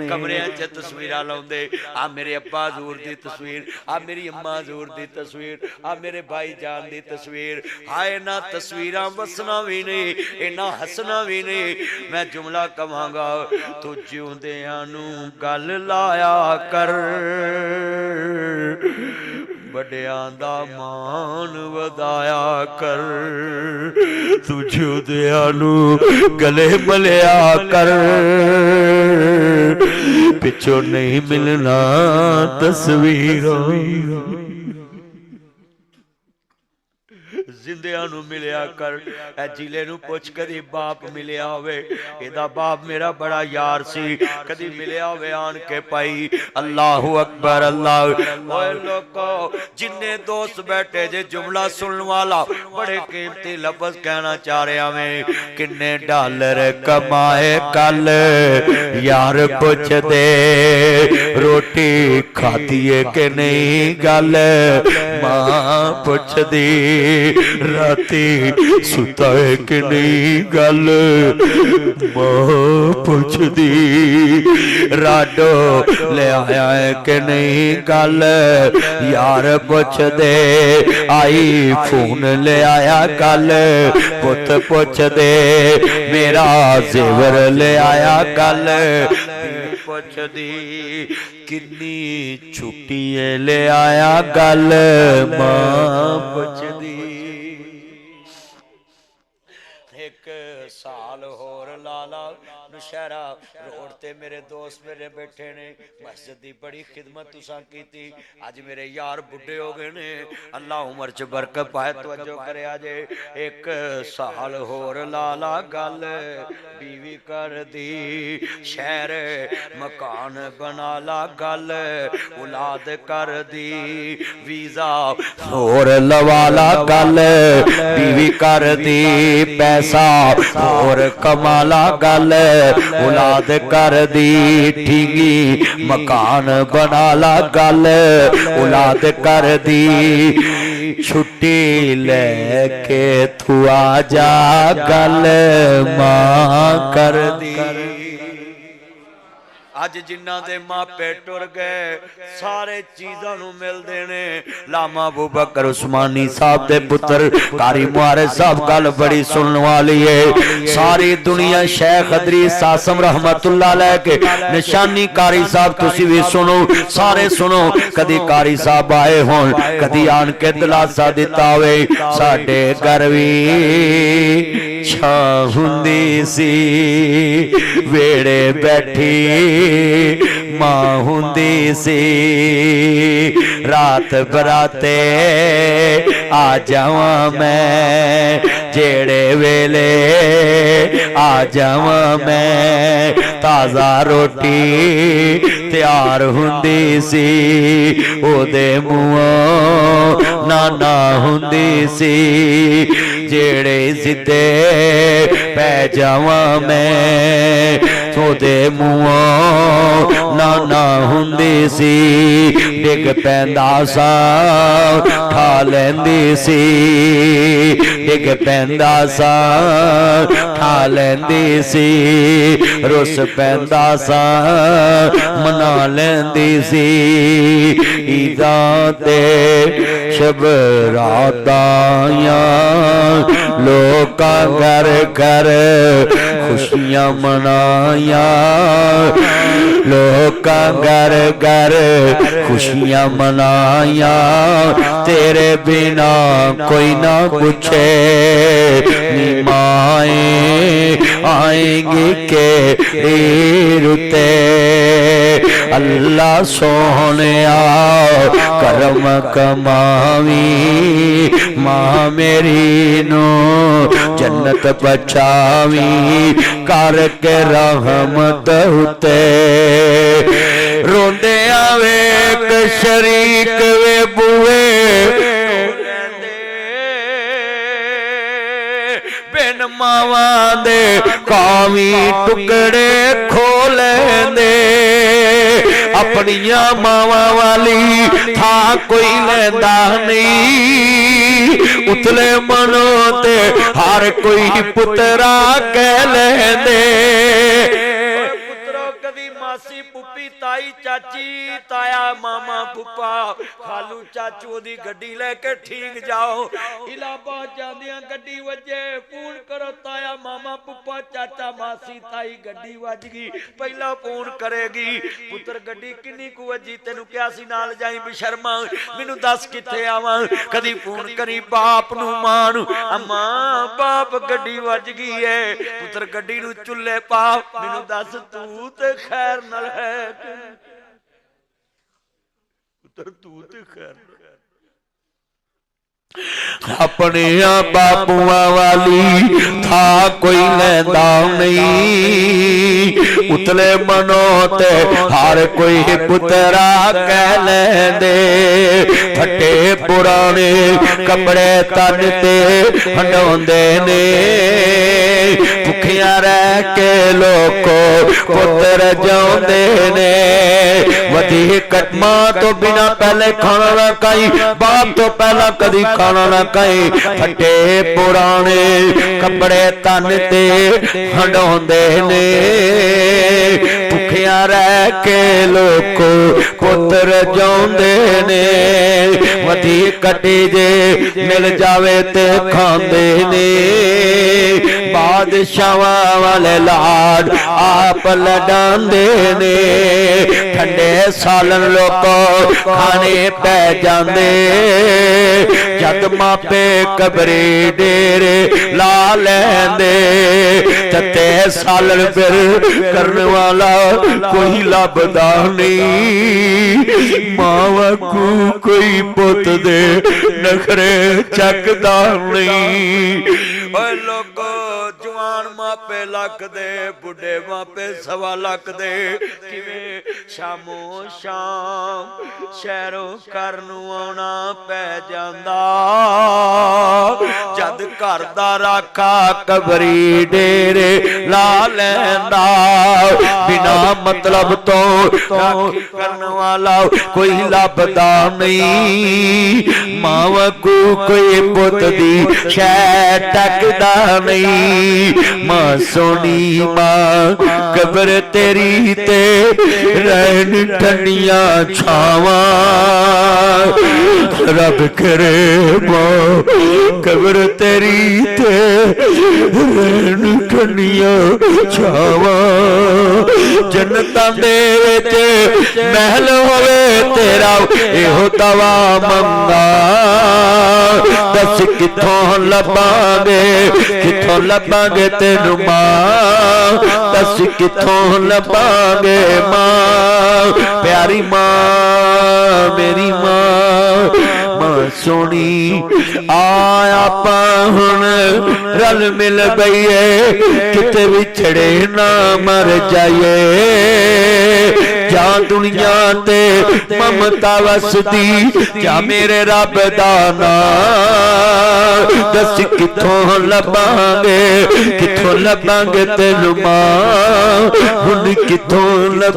कमरियां च तस्वीरां लाउंदे, आ मेरे अब्बा हजूर दी तस्वीर, आ मेरी अम्मा हजूर दी तस्वीर, आ मेरे भाई जान दी तस्वीर। हाय ना तस्वीरां वसना भी नहीं, इना हसना भी नहीं। मैं जुमला कवांगा, तू जिउंदियां नूं गल लाया कर, बड़ियां दा मान वधाया कर। तू जिउंदियां नूं गले मलिया कर, पिछों नहीं मिलना तस्वीरां। जिंदियां नू मिलिया कर। ए जिले नू पुछ कदी बाप मिलिया होवे, एदा बाप मेरा बड़ा यार सी, कदी मिलिया होवे आन के पाई। अल्लाह अकबर अल्लाह। ओए लोको जिन्ने दोस्त बैठे जे जुमला सुनने वाला बड़े कीमती लफ्ज कहना चाह रहा मैं। किन्ने डॉलर कमाए कल यार पुछ दे, रोटी खाती है कि नहीं गल मां पुछ दी, राती सुता है कि नहीं गल मां पुछ दी, राडो ले आया है कि नहीं गल यार पुछ दे, आई फोन ले आया कल पुत पुछ दे, मेरा जेवर ले आया कल पुछ दी, किन्नी छुट्टियां ले आया गल मां पुछ दी। एक साल होर लाला नौशहरा रोड ते मेरे दोस्त मेरे बैठे ने, मस्जिद की बड़ी खिदमत तुसा कीती, अज मेरे यार बुढ़े हो गए ने, अल्लाह उम्र च बरकत पाए, तवज्जो करे जे। एक साल होर लाला गल बीवी कर दी, शहर मकान बना ला गल औलाद कर दी, वीजा होर लवाला गल बीवी कर दी, पैसा होर कमाला गल औलाद कर दी, ठीगी मकान बना ला गल औलाद कर दी, छुट्टी लेके तू आ जा गल मां कर दी। अज जिन्ना दे मापे टुर गए सारे चीज़ों नू मिलदे ने। लामा अबू बकर उस्मानी साहब दे पुत्र कारी मुहारे साहब गल बड़ी सुनने वाली है। सारी दुनिया शेख अदरीस आसम रहमतुल्लाह अलैह के निशानी कारी साहब तुसी भी सुनो, सारे सुनो। कदी कारी साहब आए होन, कदी आन के दिलासा दिता होवे, साडे घर भी छां हुंदी सी, वेड़े बैठी मां हुंदी सी, रात बराते आ जावा मैं, जेड़े वेले आ जावा मैं, ताज़ा रोटी तैयार हुंदी सी, ओदे मुंहों नाना हुंदी सी, जेड़े जिद्दे पै जावा मैं, ओदे मुंहों नाना हुंदी सी, डिग पैंदा सा ठा लैंदी सी, डिग पैंदा सा ठा लैंदी सी, रुस पैंदा सा मना लैंदी सी, ईदा ते शब रातां लोका घर घर खुशियां मनाया, लोका घर घर खुशियां मनाया, तेरे बिना कोई ना पूछे नी माए आएंगी के रुते, अल्लाह सोहनिया करम कमावी, मां मेरी नो जन्नत बचावी, करके रहमत उते, रोंदे आवे एक शरीक वे बुए, बिन मावा दे कावी टुकड़े खोलेंदे, अपनिया मावा वाली था कोई लैंदा नहीं, उतले मनो ते हर कोई पुत्रा कह लेंदे, कदी मासी पुप्पी ताई चाची ताया मामा पुप्पा खालू चाचू दी गड्डी लेके ठीक जाओ, इलाहाबाद जांदियां गड्डी वजे फोन करो ताया मामा पुप्पा चाचा मासी ताई गड्डी वज गई, पहला फोन करेगी पुत्र गड्डी किन्नी कु वजी, तेनू क्या सी नाल जाई बेशर्मा, मैनू दस किथे आवां, कदी फोन करी बाप नू मां नू, अम्मा बाप गड्डी वज गई है, पुत्र गड्डी नू चुल्ले पा, मैनू दस तू ते खैर नाल है, पुत्र तू ते खैर अपने बापुआ वाली था कोई लैंदा नहीं उतले मनो ते हर कोई पुतरा कह लेंदे फटे पुराने कपड़े तन ते हंडोंदे ने भुखिया रह के लोको पुत्र जाउंदे ने वधी कटमा तो बिना पहले खाना ना खाई बाप तो पहला कदी खाना ना खाई फटे पुराने कपड़े तन ते हंडोंदे ने भुखिया रह के लोको पुत्र जाउंदे ने वधी कटी जे मिल जावे ते खांदे ने बादशाहां वाले लाड आप लडांदे ने ठंडे सालन लोको खाने पै जांदे जद मापे कबरे डेरे ला लैंदे तते सालन फिर करने वाला कोई लभदा नहीं मावा को कोई पुत दे नखरे चकदा नहीं ओए लोगो जवान मापे लख दे बुढ़े मापे सवा लख दे किवें शामो शाम शहरों घर नूं आउणा पै जांदा जद घर दा राखा कबरी डेरे ला लैंदा बिना मतलब तो राखी करन वाला कोई लभदा नहीं मां को कोई पुत दी शै टकदा नहीं मां सोनी मां कब्र तेरी ते रहन ठंडियां छावां रब करे मां कब्र तेरी ते रहन ठंडियां छावां जन्नतां दे विच महल होवे तेरा एहो दवा मंगा दस किथों लभांगे तेनू मां दस किथों लभांगे मां प्यारी मां मेरी मां सोनी आया हुण रल मिल बईए किते विछड़े ना मर जाइए जा दुनिया ते ममता वसदी जा मेरे रब दा नाम दस किथों लभांगे तेनू मां हुण किथों लभांगे